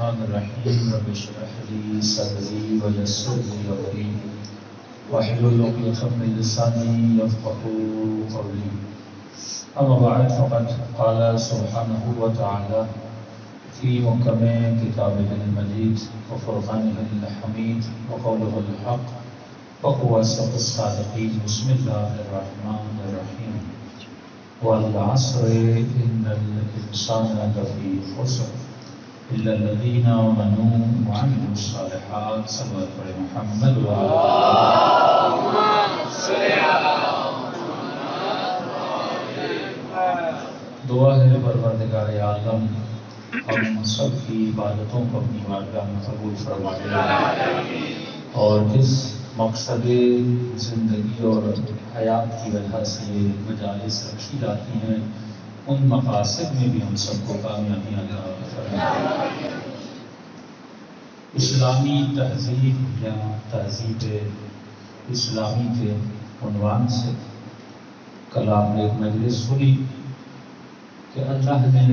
الرحمن الرحيم رب اشرح لي صدري ويسر لي أمري واحلل عقدة من لساني يفقهوا قولي أما بعد فقد قال سبحانه وتعالى في محكم كتابه المجيد وفرقانه الحميد وقوله الحق وهو أصدق الصادقين بسم الله الرحمن الرحيم والعصر إن الإنسان لفي خسر إلا الذين آمنوا وعملوا الصالحات صلى الله عليه محمد دعا ہے پروردگار عالم ہم سب کی عبادتوں کو اپنی بارگاہ میں قبول فرما دے اور جس مقصد زندگی اور حیات کی وجہ سے یہ مجالس رکھی جاتی ہیں ان مقاصد میں بھی ہم سب کو کامیابیاں عطا فرمائے۔ اسلامی تہذیب یا تہذیب اسلامی کے عنوان سے کل آپ نے ایک مجلس سنی کہ اللہ نے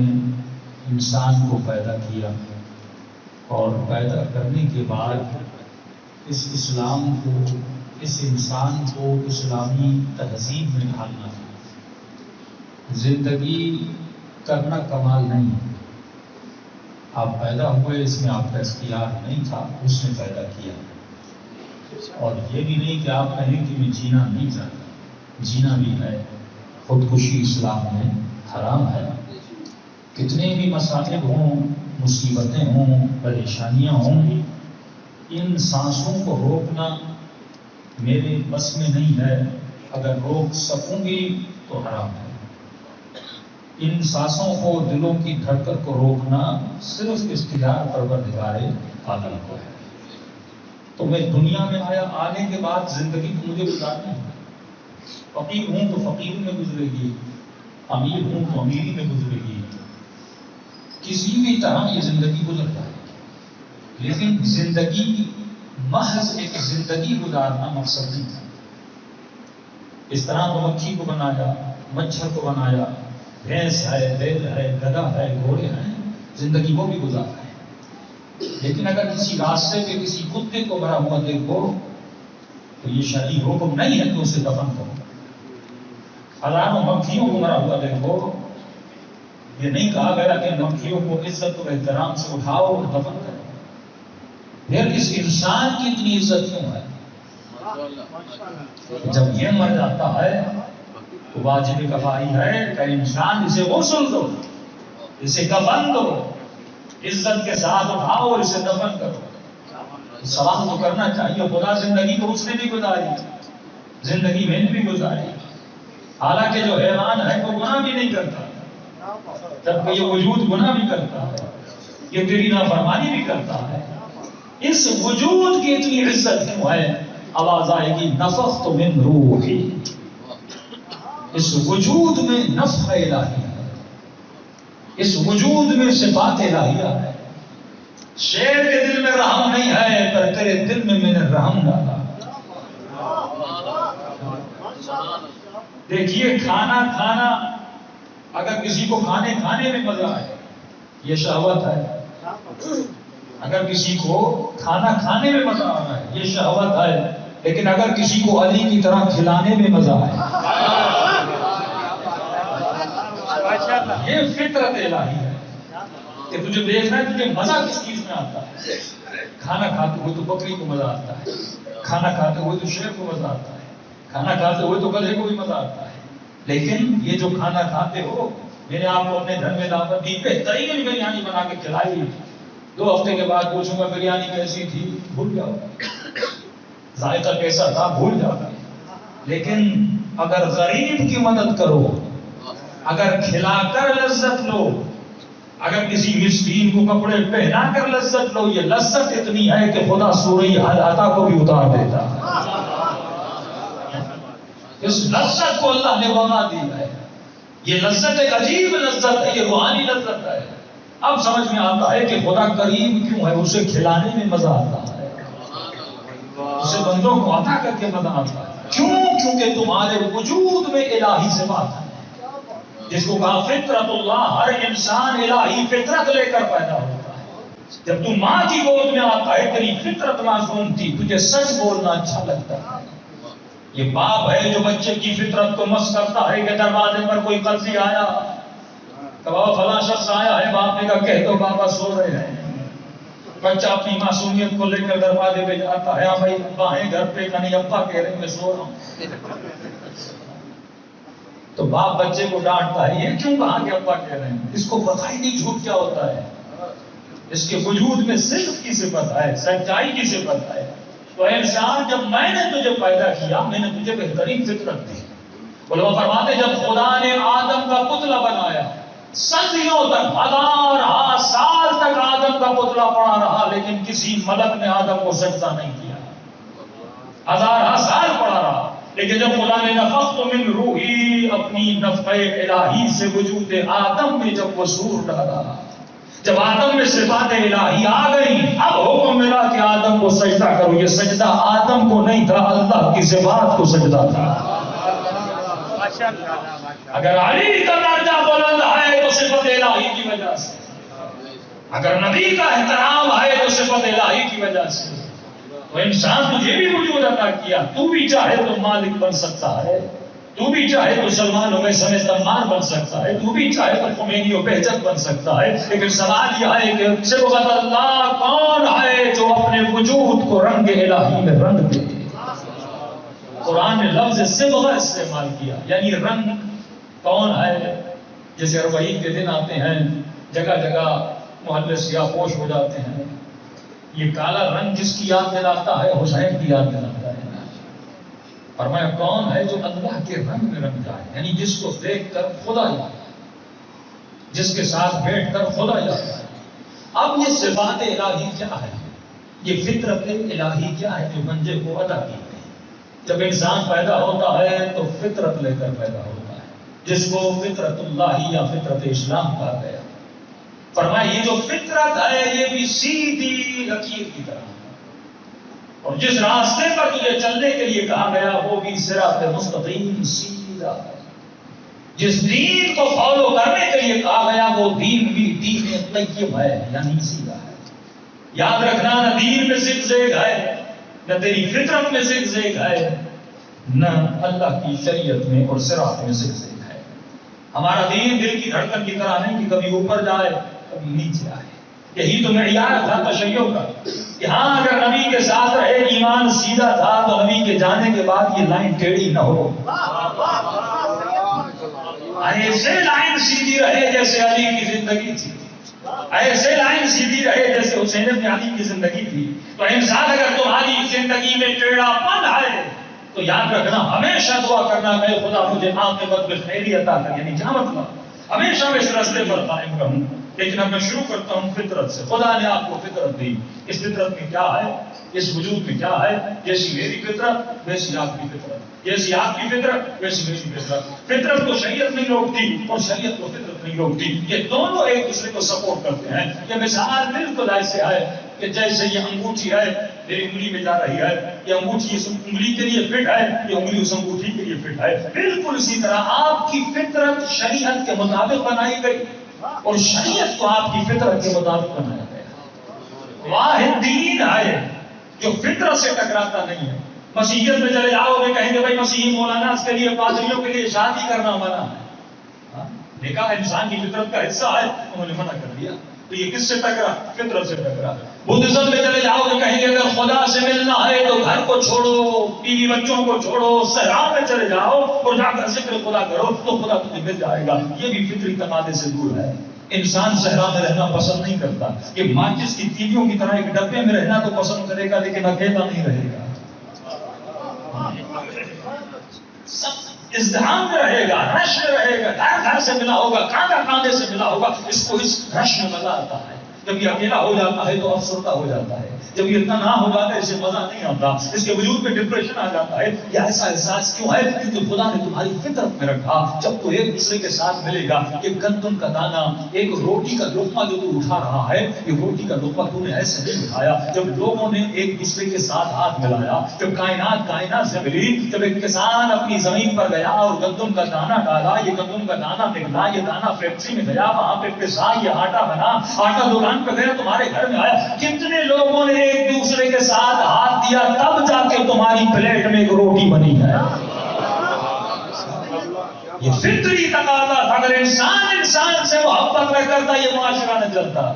انسان کو پیدا کیا اور پیدا کرنے کے بعد اس اسلام کو، اس انسان کو اسلامی تہذیب میں ڈھالنا ہے۔ زندگی کرنا کمال نہیں ہے، آپ پیدا ہوئے اس میں آپ کا اختیار نہیں تھا، اس نے پیدا کیا۔ اور یہ بھی نہیں کہ آپ کہیں کہ میں جینا نہیں چاہتا، جینا بھی ہے۔ خودکشی اسلام میں حرام ہے۔ کتنے بھی مسائل ہوں، مصیبتیں ہوں، پریشانیاں ہوں، ان سانسوں کو روکنا میرے بس میں نہیں ہے۔ اگر روک سکوں گی تو حرام ہے۔ ان سانسوں کو، دلوں کی دھڑکن کو روکنا صرف اختیار پروردگار عالم کو ہے۔ تو میں دنیا میں آیا، آنے کے بعد زندگی کو مجھے گزارنی ہے۔ فقیر ہوں تو فقیر میں گزرے گی، امیر ہوں تو امیری میں گزرے گی، کسی بھی طرح یہ زندگی گزر جائے گی۔ لیکن زندگی محض ایک زندگی گزارنا مقصد نہیں تھا۔ اس طرح تو مکھی کو بنایا، مچھر کو بنایا، بھینس ہے، بیل ہے، گدھا ہے، گھوڑے ہیں، زندگی وہ بھی گزارا ہے۔ لیکن اگر کسی راستے پہ کسی کتے کو مرا ہوا دیکھو تو یہ شرعی حکم نہیں ہے کہ اسے دفن کرو۔ ہزاروں مکھیوں کو مرا ہوا دیکھو، یہ نہیں کہا گیا کہ مکھیوں کو عزت و احترام سے اٹھاؤ اور دفن کرو۔ پھر اس انسان کی اتنی عزت کیوں ہے؟ جب یہ مر جاتا ہے تو واجب کفائی ہے کہ انسان اسے غسل دو، اسے کفن دو، عزت کے ساتھ اٹھاؤ اور اسے دفن کرو۔ سوال تو کرنا چاہیے، خدا زندگی تو اس نے بھی گزاری، زندگی میں نے بھی گزاری۔ حالانکہ جو حیوان ہے وہ گناہ بھی نہیں کرتا، جبکہ یہ وجود گناہ بھی کرتا ہے، یہ تیری نافرمانی بھی کرتا ہے۔ اس وجود کی اتنی عزت کیوں ہے؟ آواز آئے گی نفخت من روحی، اس وجود میں نفخ الہی ہے، اس وجود میں صفات الہیہ ہے۔ شیر کے دل میں رحم نہیں ہے، پر تیرے دل میں میں نے رحم ڈالا۔ دیکھیے، کھانا اگر کسی کو کھانے میں مزہ آئے یہ شہوت ہے۔ اگر کسی کو کھانے میں مزہ آ رہا ہے یہ شہوت ہے۔ لیکن اگر کسی کو علی کی طرح کھلانے میں مزہ آئے یہ فطرت الہی ہے کہ تجھے دیکھنا ہے تجھے مزہ کس چیز میں آتا ہے۔ کھانا کھاتے ہوئے تو بکری کو مزہ آتا ہے، کھانا کھاتے ہوئے تو شیر کو مزہ آتا ہے، کھانا کھاتے ہوئے تو گدھے کو بھی مزہ آتا ہے۔ لیکن یہ جو کھانا کھاتے ہو، میں نے آپ کو اپنے گھر میں دعوت دی، بہترین بریانی بنا کے کھلائی، 2 ہفتے کے بعد پوچھوں گا بریانی کیسی تھی، بھول جاؤ، ذائقہ کیسا تھا بھول جاؤ۔ لیکن اگر غریب کی مدد کرو، اگر کھلا کر لذت لو، اگر کسی مسکین کو کپڑے پہنا کر لذت لو، یہ لذت اتنی ہے کہ خدا سورہ حاقہ کو بھی اتار دیتا ہے۔ اس لذت کو اللہ نے بنا دیا ہے۔ یہ لذت ایک عجیب لذت ہے، یہ روحانی لذت ہے۔ اب سمجھ میں آتا ہے کہ خدا کریم کیوں ہے، اسے کھلانے میں مزہ آتا ہے، اسے بندوں کو عطا کر کے مزہ آتا ہے۔ کیوں؟ کیونکہ تمہارے وجود میں الہی صفات ہے، جس کو کہا فطرت اللہ، ہر انسان الہی فطرت لے کر پیدا ہوتا ہے۔ جب تم ماں کی گود میں آتا ہے تیری فطرت معصوم تھی، تجھے سچ بولنا اچھا لگتا ہے۔ یہ باپ ہے جو بچے کی فطرت کو مس کرتا ہے کہ دروازے پر کوئی قرضی آیا، بابا فلاں شخص آیا ہے، باپ نے کہا کہہ دو بابا سو رہے ہیں۔ بچہ اپنی معصومیت کو لے کر دروازے پہ جاتا ہے، ہاں بھائی ابا ہیں گھر پہ، کہ نہیں ابا کہہ رہے ہیں میں سو رہا ہوں۔ تو باپ بچے کو ڈانٹتا ہے، یہ کیوں کہا کہ ابا کہہ رہے ہیں؟ اس کو پتہ ہی نہیں جھوٹ کیا ہوتا ہے، اس کے وجود میں صدق کی صفت ہے، سچائی کی صفت ہے۔ تو انسان جب میں نے تجھے پیدا کیا، میں نے تجھے بہترین فطرت دی۔ علماء فرماتے جب خدا نے آدم کا پتلا بنایا، صدیوں تک، ہزار سال تک آدم کا پتلا پڑا رہا، لیکن کسی ملک نے آدم کو سجدہ نہیں کیا۔ ہزار سال پڑا رہا، لیکن جب خدا نے نفخت من روحی، اپنی نفخ الہی سے وجود آدم میں جب وہ سور ڈالا، جب آدم میں صفات الہی آ گئی، اب حکم ملا کہ آدم کو سجدہ کرو۔ یہ سجدہ آدم کو نہیں تھا، اللہ کی صفات کو سجدہ تھا۔ اگر علی کا درجہ بلند ہے تو صفت الہی کی وجہ سے، اگر نبی کا احترام ہے تو صفت الہی کی وجہ سے۔ تو انسان تجھے بھی وجود عطا کیا، تو بھی چاہے تو مالک بن سکتا ہے، تو بھی چاہے تو سلمان و سمیت تمار بن سکتا ہے، تو بھی چاہے تو خمینی و بہجت بن سکتا ہے، لیکن سوال یہ ہے کہ صبغت اللہ کون ہے جو اپنے وجود کو رنگ الہی میں رنگ دے؟ قرآن نے لفظ صبغہ استعمال کیا، یعنی رنگ کون ہے؟ جیسے اربعین کے دن آتے ہیں، جگہ جگہ محلے سیاہ پوش ہو جاتے ہیں، یہ کالا رنگ جس کی یاد دلاتا ہے حسین کی یاد دلاتا ہے۔ فرمایا کون ہے جو اللہ کے رنگ میں رنگ جائے، یعنی جس کو دیکھ کر خدا یاد آئے، جس کے ساتھ بیٹھ کر خدا یاد آئے۔ اب یہ صفات الہی کیا ہے؟ یہ فطرت الہی کیا ہے جو بندے کو عطا کی گئی؟ جب انسان پیدا ہوتا ہے تو فطرت لے کر پیدا ہوتا ہے، جس کو فطرت اللہ یا فطرت اسلام کہا گیا۔ فرمایا یہ جو فطرت ہے یہ بھی سیدھی لکیر کی طرح ہے، اور جس راستے پر تجھے چلنے کے لیے کہا گیا وہ بھی صراط مستقیم سیدھا ہے۔ جس دین کو فالو کرنے کے لیے کہا گیا وہ دین بھی دین طیب ہے، یعنی سیدھا ہے۔ یاد رکھنا نہ دین میں زگزگ ہے، نہ تیری فطرت میں زگزگ ہے، نہ اللہ کی شریعت میں اور صراط میں زگزگ ہے۔ ہمارا دین دل کی دھڑکن کی طرح نہیں کہ کبھی اوپر جائے کبھی نیچے آئے۔ یہی تو معیار تھا تشیع کا کہ ہاں اگر نبی کے ساتھ رہے ایمان سیدھا تھا تو نبی کے جانے کے بعد یہ لائن ٹیڑھی نہ ہو، ایسے لائن سیدھی رہے جیسے علی کی زندگی تھی، ایسے لائن سیدھی رہے جیسے حسین بن علی کی زندگی تھی۔ تو انسان اگر تمہاری زندگی میں ٹیڑھا پن ہے تو یاد رکھنا ہمیشہ دعا کرنا کہ خدا مجھے عاقبت بخیری عطا کر، یعنی کیا مطلب؟ ہمیشہ میں اس راستے پر قائم رہوں۔ لیکن اب میں شروع کرتا ہوں فطرت سے۔ خدا نے آپ کو فطرت دی، اس فطرت میں کیا ہے، اس وجود میں کیا ہے؟ جیسی میری فطرت ویسی آپ کی فطرت، جیسی آپ کی فطرت ویسی میری فطرت۔ فطرت کو شریعت نہیں روکتی اور شریعت کو فطرت نہیں روکتی، یہ دونوں ایک دوسرے کو سپورٹ کرتے ہیں۔ یہ مثال بالکل ایسے ہے کہ جیسے یہ انگوٹھی ہے میری انگلی میں جا رہی ہے، یہ انگوٹھی اس انگلی کے لیے فٹ ہے، یہ انگلی اس انگوٹھی کے لیے فٹ ہے۔ بالکل اسی طرح آپ کی فطرت شریعت کے مطابق بنائی گئی اور شریعت کو آپ کی فطرت کے مطابق بنایا گیا۔ واحد دین ہے جو فطرت سے ٹکراتا نہیں ہے۔ مسیحیت میں چلے جاؤ گے کہیں گے بھائی مسیحی مولانا اس کے لیے پادریوں کے لیے شادی کرنا منع ہے۔ دیکھا انسان کی فطرت کا حصہ ہے، انہوں نے منع کر دیا۔ تو یہ کس سے ٹکرا؟ فطرت سے ٹکرا۔ بدھزم میں چلے جاؤ گے کہیں گے اگر خدا سے ملنا ہے تو گھر کو چھوڑو، بیوی بچوں کو چھوڑو، صحرا میں چلے جاؤ اور جا کر ذکر خدا کرو تو خدا تمہیں مل جائے گا۔ یہ بھی فطری تقاضے سے دور ہے۔ انسان صحرا میں رہنا پسند نہیں کرتا، یہ ماچس کی تیلیوں کی طرح ایک ڈبے میں رہنا تو پسند کرے گا لیکن اکیلا نہیں رہے گا، سب ازدحام میں رہے گا، رش میں رہے گا، گھر گھر سے ملا ہوگا، کاندھا کاندھے سے ملا ہوگا۔ اس کو اس رش میں مزہ آتا ہے۔ جب یہ اکیلا ہو جاتا ہے تو افسردہ ہو جاتا ہے، جب یہ تنہا ہو جاتا ہے اسے مزہ نہیں آتا، اس کے وجود میں ڈپریشن آ جاتا ہے۔ یہ ایسا احساس کیوں ہے؟ کیونکہ خدا نے تمہاری فطرت میں رکھا جب تو ایک دوسرے کے ساتھ ملے گا، ایک گندم کا دانہ، ایک روٹی کا لقمہ جو تو اٹھا رہا ہے، یہ روٹی کا لقمہ تو نے ایسے نہیں اٹھایا۔ جب لوگوں نے ایک دوسرے کے ساتھ ہاتھ ملایا، جب کائنات سے ملی، جب ایک کسان اپنی زمین پر گیا اور گندم کا دانہ ڈالا، یہ گندم کا دانہ نکلا، یہ دانہ فیکٹری میں گیا، وہاں پہ پسا، یہ آٹا بنا، آٹا دکان دکان پہ گیا, تمہارے گھر میں آیا, کتنے لوگوں نے ایک دوسرے کے ساتھ ہاتھ دیا تب جا کے تمہاری پلیٹ میں ایک روٹی بنی ہے. یہ فطری تقاضا تھا. اگر انسان سے محبت نہ کرتا یہ معاشرہ نہ چلتا.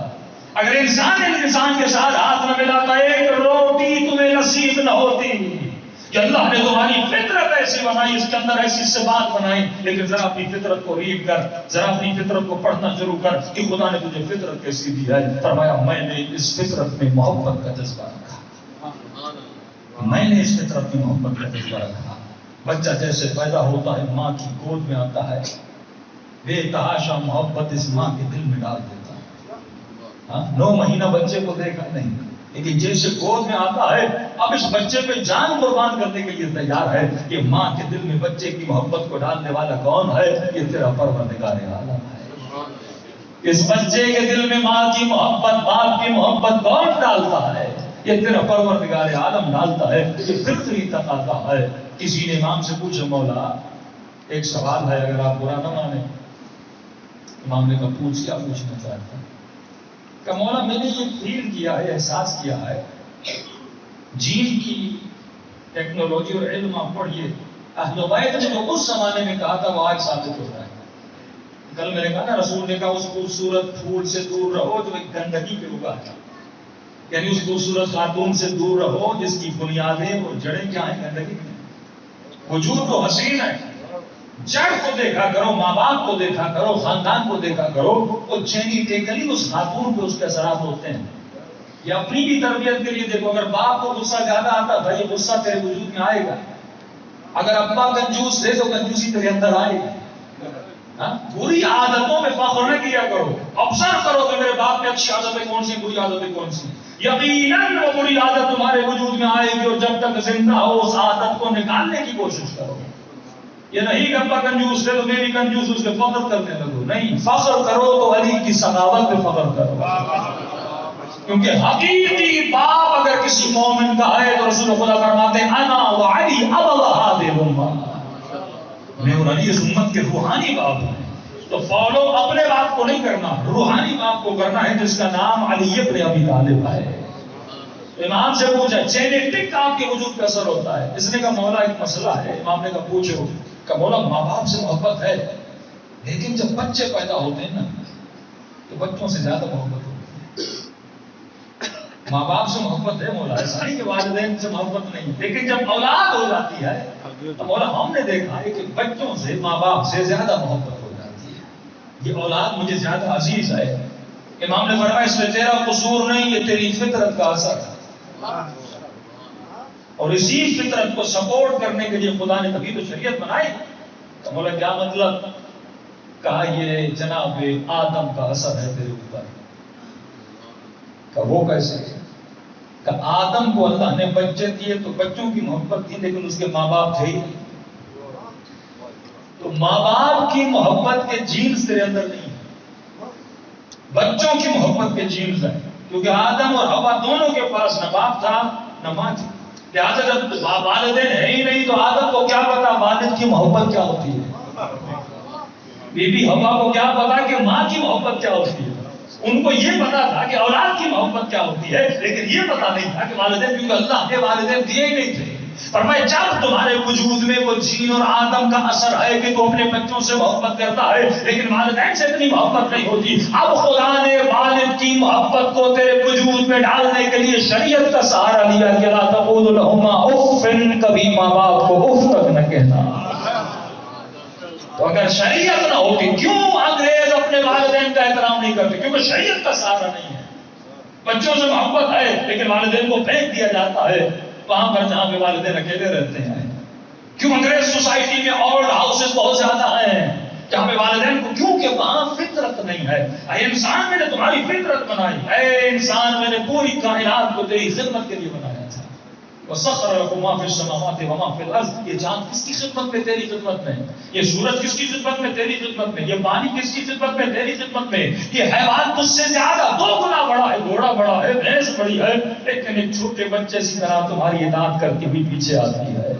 اگر انسان کے ساتھ ہاتھ نہ ملاتا ایک روٹی تمہیں نصیب نہ ہوتی. کہ اللہ نے تمہاری فطرت ایسی بنائی, اس کے اندر ایسی صفات بنائی, لیکن ذرا اپنی فطرت کو ریڈ کر, ذرا اپنی فطرت کو پڑھنا شروع کر کہ خدا نے تجھے فطرت کیسی دی ہے. فرمایا میں نے اس فطرت میں محبت کا جذبہ رکھا, میں نے اس فطرت میں محبت کا جذبہ رکھا. بچہ جیسے پیدا ہوتا ہے ماں کی گود میں آتا ہے, بے تحاشا محبت اس ماں کے دل میں ڈال دیتا ہے. 9 مہینہ بچے کو دیکھا نہیں, لیکن جیسے گود میں آتا ہے اب اس بچے پہ جان قربان کرنے کے لیے تیار ہے. کہ ماں کے دل میں بچے کی محبت کو ڈالنے والا کون ہے؟ یہ تیرا پروردگار عالم ہے. اس بچے کے دل میں ماں کی محبت, باپ کی محبت کون ڈالتا ہے؟ یہ تیرا پروردگار عالم ڈالتا ہے. یہ فطری تقاضا ہے. کسی نے امام سے پوچھا مولا ایک سوال ہے, اگر آپ برا نہ مانیں. امام نے کہا پوچھ, کیا پوچھنا چاہتا ہے؟ کہ مولا میں نے یہ فیل کیا ہے, احساس کیا ہے, جین کی ٹیکنالوجی اور علم آپ پڑھیے, اہل بیت نے جو اس زمانے میں کہا تھا وہ آج ثابت ہوتا ہے. کل میں نے کہا نا رسول نے کہا اس خوبصورت پھول سے دور رہو جو ایک گندگی پہ اگا ہے. یعنی اس خوبصورت خاتون سے دور رہو جس کی بنیادیں اور جڑیں کیا ہیں؟ گندگی میں. وجود تو حسین ہے, جڑ کو دیکھا کرو, ماں باپ کو دیکھا کرو, خاندان کو دیکھا کرو. وہ جینیٹیکلی اس خاتون پہ اس کے اثرات ہوتے ہیں. یہ اپنی بھی تربیت کے لیے دیکھو, اگر باپ کو غصہ زیادہ آتا بھائی یہ غصہ تیرے وجود میں آئے گا. اگر ابا کنجوس ہے تو کنجوسی تیرے اندر آئے گی. بری عادتوں میں فخر نہ کیا کرو, آبزرو کرو کہ میرے باپ میں اچھی عادتیں کون سی, بری عادتیں کون سی. یقیناً وہ بری عادت تمہارے وجود میں آئے گی, اور جب تک زندہ ہو اس عادت کو نکالنے کی کوشش کرو. یہ نہیں کہ ابا کنجوس ہے تو میں بھی کنجوس اس کے فخر کرنے لگو. نہیں, فخر کرو تو علی کی سخاوت پہ فخر کرو. کیونکہ حقیقی باپ اگر کسی مومن کا ہے تو رسول خدا فرماتے ہیں انا وعلی ابا هذه الامه, میں اور علی اس امت کے روحانی باپ ہیں. تو فالو اپنے باپ کو نہیں کرنا, روحانی باپ کو کرنا ہے جس کا نام علی ابن ابی طالب ہے. امام سے پوچھا جینیٹک کا آپ کے وجود پہ اثر ہوتا ہے. اس نے کہا مولا ایک مسئلہ ہے. امام نے کہا پوچھو. کہ مولا ماں باپ سے محبت ہے, لیکن جب بچے پیدا ہوتے ہیں نا تو بچوں سے زیادہ محبت ہوتی ہے. ماں باپ سے محبت ہے مولا, ایسا نہیں کہ والدین سے محبت نہیں, لیکن جب اولاد ہو جاتی ہے تو مولا ہم نے دیکھا ہے کہ بچوں سے ماں باپ سے زیادہ محبت ہو جاتی ہے. یہ اولاد مجھے زیادہ عزیز ہے. امام نے فرمایا اس میں تیرا قصور نہیں, یہ تیری فطرت کا اثر ہے. اور اسی فطرت کو سپورٹ کرنے کے لیے خدا نے کبھی تو شریعت بنائی. تو مولا کیا مطلب؟ کہا یہ جناب آدم کا اثر ہے تیرے اوپر. کہ وہ کیسے؟ کہ آدم کو اللہ نے بچے دیے تو بچوں کی محبت تھی, لیکن اس کے ماں باپ تھے ہی. تو ماں باپ کی محبت کے جینز تیرے اندر نہیں, بچوں کی محبت کے جینز ہیں. کیونکہ آدم اور حوا دونوں کے پاس نہ باپ تھا نہ ماں تھی. لہٰذا جب والدین ہے ہی نہیں تو آدم کو کیا پتا والد کی محبت کیا ہوتی ہے, بی بی حوا کو کیا پتا کہ ماں کی محبت کیا ہوتی ہے. ان کو یہ پتا تھا کہ اولاد کی محبت کیا ہوتی ہے, لیکن یہ پتا نہیں تھا کہ والدین, کیونکہ اللہ نے والدین دیے ہی نہیں تھے. فرمایا جب تمہارے وجود میں وہ جین اور آدم کا اثر ہے کہ تو اپنے بچوں سے محبت کرتا ہے, لیکن والدین سے اتنی محبت نہیں ہوتی. اب خدا نے والد کی محبت کو تیرے وجود میں ڈالنے کے لیے شریعت کا سہارا لیا کہ لا تقول لهما اف, کبھی ماں باپ کو اف تک نہ کہنا. تو اگر شریعت نہ ہوتی, کیوں انگریز اپنے والدین کا احترام نہیں کرتے؟ کیونکہ شریعت کا سہارا نہیں ہے. بچوں سے محبت ہے لیکن والدین کو پھینک دیا جاتا ہے وہاں پر جہاں پہ والدین اکیلے رہتے ہیں. کیوں انگریز سوسائٹی میں اولڈ ہاؤسز بہت زیادہ ہیں جہاں پہ والدین کو, کیونکہ وہاں فطرت نہیں ہے. اے انسان میں نے تمہاری فطرت بنائی, اے انسان میں نے پوری کائنات کو تیری خدمت کے لیے بنایا تھا. وَسَخَّرَ لَكُم مَّا فِي السَّمَاوَاتِ وَمَا فِي الْأَرْضِ. یہ چاند کس کی خدمت میں؟ تیری خدمت میں. یہ سورج کس کی خدمت میں؟ تیری خدمت میں. یہ پانی کس کی خدمت میں؟ تیری خدمت میں. یہ حیوان تجھ سے زیادہ 2 گنا بڑا ہے, گھوڑا بڑا ہے, بھینس بڑی ہے, لیکن ایک چھوٹے بچے سی طرح تمہاری اطاعت کر کے بھی پیچھے آتی ہے,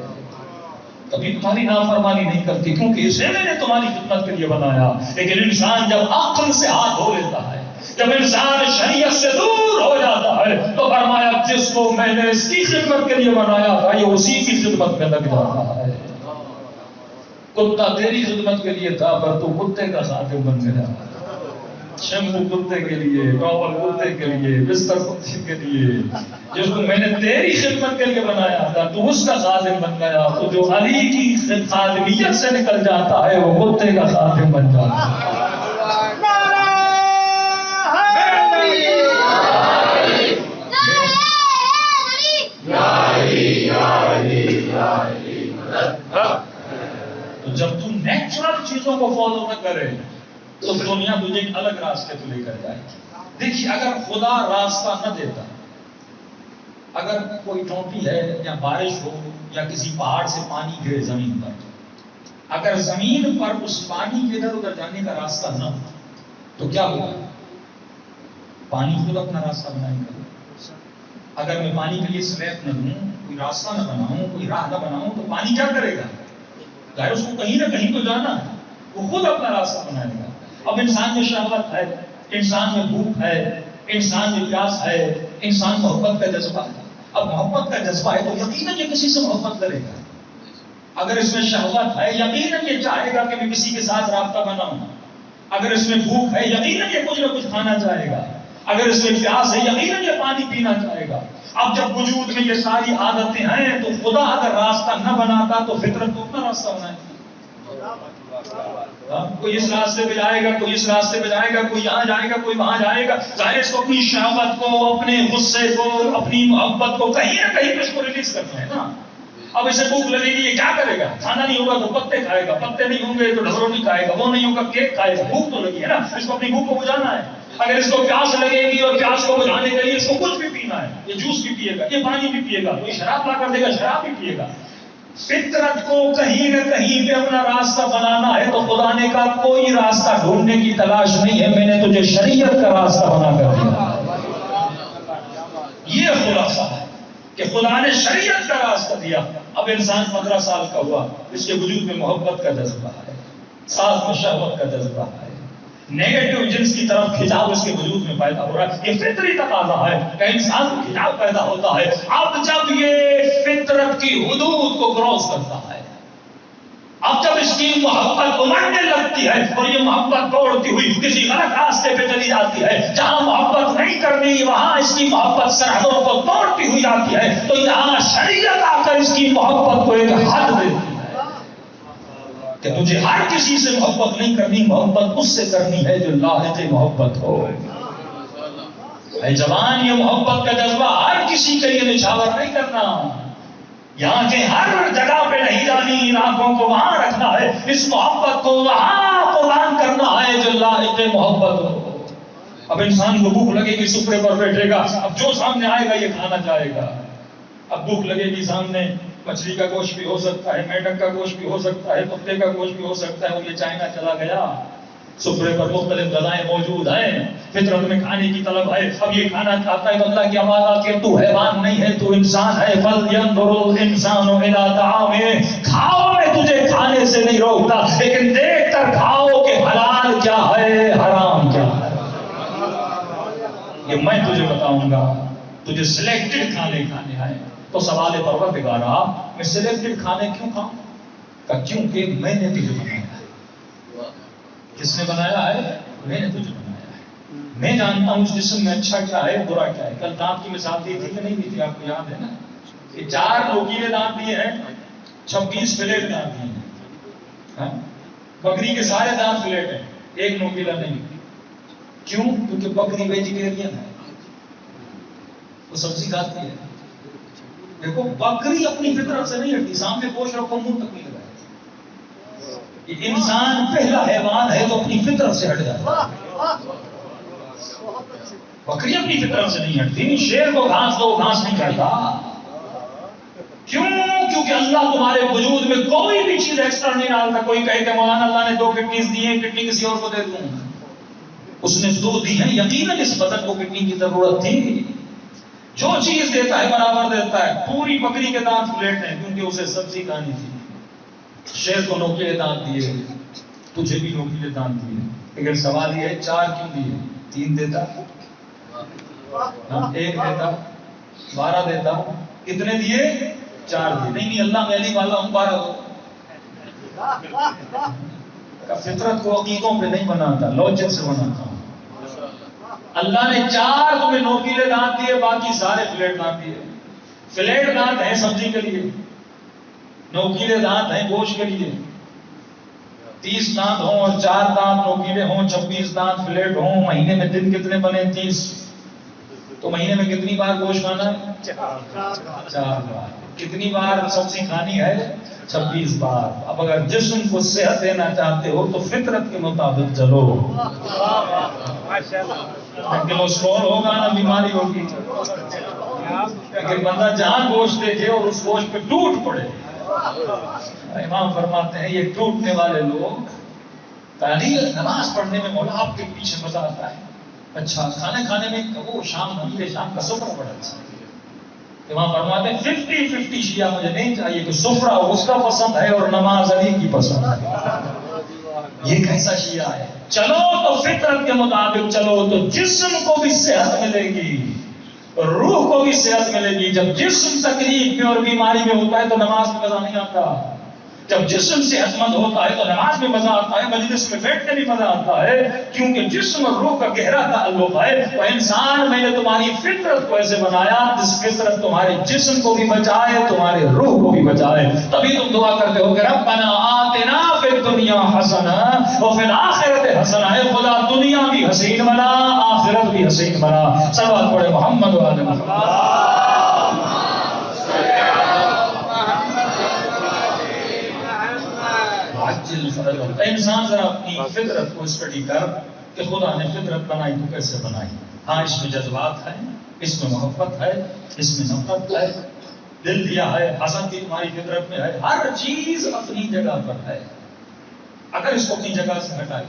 کبھی تمہاری نافرمانی نہیں کرتی, کیونکہ اسے میں نے تمہاری خدمت کے لیے بنایا. لیکن انسان جب عقل سے ہاتھ دھو لیتا ہے, جب انسان شریعت سے دور ہو جاتا ہے تو فرمایا جس کو میں نے اس کی خدمت کے لیے بنایا تھا یہ اسی کی خدمت میں لگ جاتا ہے. کتا تیری خدمت کے لیے تھا پر تو کتے کا خادم بن گیا. شیمپو کتے کے لیے، ٹاول کتے کے لیے، بستر کتے کے لیے. جس کو میں نے تیری خدمت کے لیے بنایا تھا تو اس کا خادم بن گیا. تو جو علی کی خادمیت سے نکل جاتا ہے وہ کتے کا خادم بن جاتا ہے. تو جب تم نیچرل چیزوں کو فالو نہ کرے تو دنیا تجھے ایک الگ راستے پہ لے کر جائے گی. دیکھیے اگر خدا راستہ نہ دیتا، اگر کوئی ٹوٹی ہے یا بارش ہو یا کسی پہاڑ سے پانی گرے زمین پر، اگر زمین پر اس پانی کے ادھر ادھر جانے کا راستہ نہ ہو تو کیا ہوگا؟ پانی خود اپنا راستہ بنائے گا. اگر میں پانی کے لیے سلیب نہ دوں، کوئی راستہ نہ بناؤں، کوئی راہ نہ بناؤں تو پانی کیا کرے گا؟ ظاہر اس کو کہیں نہ کہیں تو جانا ہے، وہ خود اپنا راستہ بنائے گا. اب انسان میں شہوت ہے، انسان میں بھوک ہے، انسان میں پیاس ہے، انسان محبت کا جذبہ ہے. اب محبت کا جذبہ ہے تو یقیناً یہ کسی سے محبت کرے گا. اگر اس میں شہوت ہے یقیناً یہ چاہے گا کہ میں کسی کے ساتھ رابطہ بناؤں. اگر اس میں بھوک ہے یقیناً یہ کچھ نہ کچھ کھانا چاہے گا. اگر اس میں پیاس ہے یقیناً یہ پانی پینا چاہے گا. اب جب وجود میں یہ ساری عادتیں ہیں تو خدا اگر راستہ نہ بناتا تو فطرت کو اپنا راستہ بنائے گا. کوئی اس راستے پہ جائے گا، کوئی اس راستے پہ جائے گا، کوئی یہاں جائے گا، کوئی وہاں جائے گا. ظاہر اس کو اپنی شہوت کو، اپنے غصے کو، اپنی محبت کو کہیں نہ کہیں پہ اس کو ریلیز کرنا ہے نا. اب اسے بھوک لگے گی، یہ کیا کرے گا؟ کھانا نہیں ہوگا تو پتے کھائے گا، پتے نہیں ہوں گے تو ڈھبروٹی کھائے گا، وہ نہیں ہوگا کیک کھائے گا. بھوک تو لگی ہے نا، اس کو اپنی بھوک کو بجھانا ہے. اگر اس کو پیاس لگے گی اور پیاس کو بجھانے کے لیے اس کو کچھ بھی پینا ہے، یہ جوس بھی پیے گا، یہ پانی بھی پیے گا، کوئی شراب لا کر دے گا شراب بھی پیے گا. فطرت کو کہیں نہ کہیں پہ اپنا راستہ بنانا ہے تو خدا نے کہا کوئی راستہ ڈھونڈنے کی تلاش نہیں ہے، میں نے تجھے شریعت کا راستہ بنا کر دیا. یہ خلاصہ ہے کہ خدا نے شریعت کا راستہ دیا. اب انسان 15 سال کا ہوا، اس کے وجود میں محبت کا جذبہ ہے، ساتھ میں شہوت کا جذبہ ہے، نیگیٹو جنس کی طرف کھچاؤ اس کے وجود میں پیدا ہو رہا ہے. یہ فطری تقاضا ہے کہ انسان کو کھچاؤ پیدا ہوتا ہے. اب جب یہ فطرت کی حدود کو کراس کرتا ہے، اب جب اس کی محبت امڑنے لگتی ہے اور یہ محبت توڑتی ہوئی کسی غلط راستے پہ چلی جاتی ہے، جہاں محبت نہیں کرنی وہاں اس کی محبت سرحدوں کو توڑتی ہوئی جاتی ہے، تو یہاں شریعت آ کر اس کی محبت کو ایک حد دیتی ہے کہ تجھے ہر کسی سے محبت نہیں کرنی، محبت اس سے کرنی ہے جو لاحق محبت ہو. اے جوان، یہ محبت کا جذبہ ہر کسی کے لیے نچھاور نہیں کرنا. یہاں کے ہر جگہ پہ نہیں جانی، ان آنکھوں کو وہاں رکھنا ہے، اس محبت کو وہاں قربان کرنا ہے جو لاحق محبت ہو. اب انسان کو بھوک لگے گی، سفرے پر بیٹھے گا، اب جو سامنے آئے گا یہ کھانا چاہے گا. اب بھوک لگے گی، سامنے مچھلی کا گوشت بھی ہو سکتا ہے، میڈک کا گوشت بھی ہو سکتا ہے، کتے کا گوشت بھی ہو سکتا ہے، اور یہ چائنا چلا گیا. سفرے پر مختلف غذائیں موجود ہیں، فطرت میں کھانے کی طلب ہے. اب یہ کھانا کھاتا ہے تو اللہ کی آواز کہ تو حیوان نہیں ہے، تو انسان ہے. فَلْيَنْظُرِ الْإِنسَانُ إِلَىٰ طَعَامِهِ. کھاؤ، میں تجھے کھانے سے نہیں روکتا، لیکن دیکھ کر کھاؤ کہ حلال کیا ہے، حرام کیا ہے. یہ میں تجھے بتاؤں گا. تجھے سلیکٹڈ کھانے ہیں. تو سوال پروردگارا، میں سلیکٹڈ کھانے کیوں کھاؤں؟ کہ کیونکہ میں نے تجھے بنایا ہے. کس نے بنایا ہے؟ میں نے تجھے بنایا ہے. میں جانتا ہوں اس جسم میں اچھا کیا ہے، برا کیا ہے. کل دانت کی مثال دی تھی کہ نہیں دی تھی؟ آپ کو یاد ہے نا کہ 4 نوکیلے دانت دیے ہیں، 26 فلیٹ دانت دیے ہیں. بکری کے سارے دانت فلیٹ ہیں، ایک نوکیلا نہیں. کیوں؟ کیونکہ بکری ویجیٹیرین ہے، وہ سبزی کھاتی ہے. دیکھو بکری اپنی فطرت سے نہیں ہٹتی، سامنے گوشت رکھو منہ تک نہیں لگائے. یہ انسان پہلا حیوان ہے تو اپنی فطرت سے ہٹ جاتا ہے. بکری اپنی فطرت سے نہیں ہٹتی. شیر کو گھاس دو، گھاس نہیں کھاتا. کیوں؟ کیونکہ اللہ تمہارے وجود میں کوئی بھی چیز ایکسٹرا نہیں ڈالتا. کوئی کہے کہ مولانا اللہ نے 2 کڈنیز دی ہیں، کڈنی کسی اور کو دے دوں. اس نے 2 دی ہیں، یقیناً اس بدن کو کڈنی کی ضرورت تھی. جو چیز دیتا ہے برابر دیتا ہے. پوری بکری کے دانت فلیٹ ہیں کیونکہ اسے سبزی کھانی تھی. شیر کو نوکیلے دانت دیے، تجھے بھی نوکیلے دانت دیے. لیکن سوال یہ ہے 4 کیوں دیے؟ 3 دیتا, 1 دیتا, 12 دیتا, کتنے دیے؟ 4 دیے. نہیں اللہ میں علی والا ہوں 12 دو. فطرت کو عقیدوں پہ نہیں بناتا, لاجک سے بناتا ہوں. اللہ نے 4 تمہیں نوکیلے دانت دیے, باقی سارے فلیٹ دانت دیے. فلیٹ دانت ہیں سبزی کے لیے, نوکیلے دانت ہیں گوشت کے لیے. 30 دانت ہوں اور 4 دانت نوکیلے ہوں, 26 دانت فلیٹ ہوں. مہینے میں دن کتنے بنے؟ 30. تو مہینے میں کتنی بار گوشت کھانا ہے؟ 4 بار. کتنی بار سبزی کھانی ہے؟ 26 بار. اب اگر جسم کو صحت دینا چاہتے ہو تو فطرت کے مطابق چلو. کولسٹرول ہوگا نا بیماری ہوگی. اگر بندہ جہاں گوشت دیکھے اور اس گوشت پہ ٹوٹ پڑے, امام فرماتے ہیں یہ ٹوٹنے والے لوگ تعلیم نماز پڑھنے میں مولا آپ کے پیچھے مزہ آتا ہے, اچھا کھانے کھانے میں وہ شام کا سفرہ بڑا اچھا. امام فرماتے ہیں 50-50 شیعہ مجھے نہیں چاہیے کہ سفرہ اس کا پسند ہے اور نماز علی کی پسند ہے. یہ کیسا شیعہ ہے؟ چلو تو فطرت کے مطابق چلو تو جسم کو بھی صحت ملے گی, روح کو بھی صحت ملے گی. جب جسم تکلیف میں اور بیماری میں ہوتا ہے تو نماز میں مزہ نہیں آتا. جب جسم صحت مند ہوتا ہے تو نماز میں مزہ آتا ہے, مجلس میں بیٹھنے بھی مزہ آتا ہے, کیونکہ جسم اور روح کا گہرا تعلق ہے. تو انسان میں نے تمہاری فطرت کو ایسے بنایا جس فطرت تمہارے جسم کو بھی بچائے, تمہارے روح کو بھی بچائے. تبھی تم دعا کرتے ہو کہ ربنا آتنا فی الدنیا حسنہ وفی الآخرۃ حسنہ. اے خدا دنیا بھی حسین بنا, آخرت بھی حسین بنا. صلوات پڑھے محمد و آل محمد. انسان ذرا اپنی فطرت کو اسٹڈی کر کہ خدا نے فطرت بنائی تو کیسے بنائی. ہاں اس میں جذبات ہیں, اس میں محبت ہے, اس میں نفرت ہے, دل دیا ہے, حسد بھی تمہاری فطرت میں ہے. ہر چیز اپنی جگہ پر ہے اگر اس کو اپنی جگہ سے ہٹائے.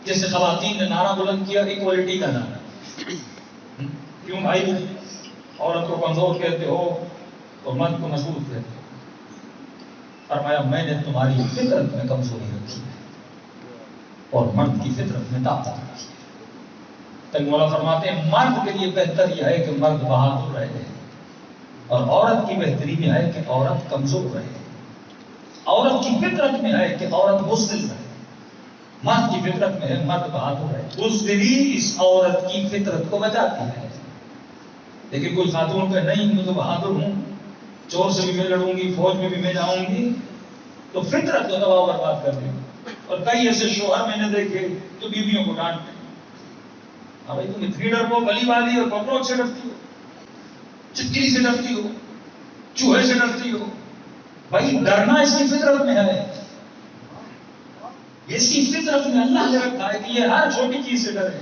جیسے خواتین نے نعرہ بلند کیا ایکوالٹی کا نعرہ, کیوں بھائی عورت کو کمزور کہتے ہو اور مرد کو مضبوط کہتے ہو؟ فرمایا میں نے تمہاری فطرت میں کمزوری رکھی ہے اور مرد کی فطرت میں طاقت رکھی ہے. تک مولا فرماتے ہیں مرد کے لیے بہتر یہ ہے کہ مرد بہادر رہے اور عورت کی بہتری میں ہے کہ عورت کمزور رہے. عورت کی فطرت میں ہے کہ عورت بزدل رہے, مرد کی فطرت میں ہے مرد بہادر رہے. بزدلی اس عورت کی فطرت کو بچاتی ہے. لیکن کوئی خاتون کہ نہیں میں تو بہادر ہوں, چور سے بھی میں لڑوں گی, فوج میں بھی میں جاؤں گی, تو فطرت کو تباہ برباد کر دیں. اور کئی ایسے شوہر میں نے دیکھے تو بیویوں کو ڈانٹتے ہیں, ہاں بھائی تم اتنی ڈر کو گلی والی اور کاکروچ سے ڈرتی ہو, چکی سے ڈرتی ہو, چوہے سے ڈرتی ہو. بھائی ڈرنا اس کی فطرت میں ہے, اس کی فطرت میں اللہ نے رکھا ہے کہ یہ ہر چھوٹی چیز سے ڈرے.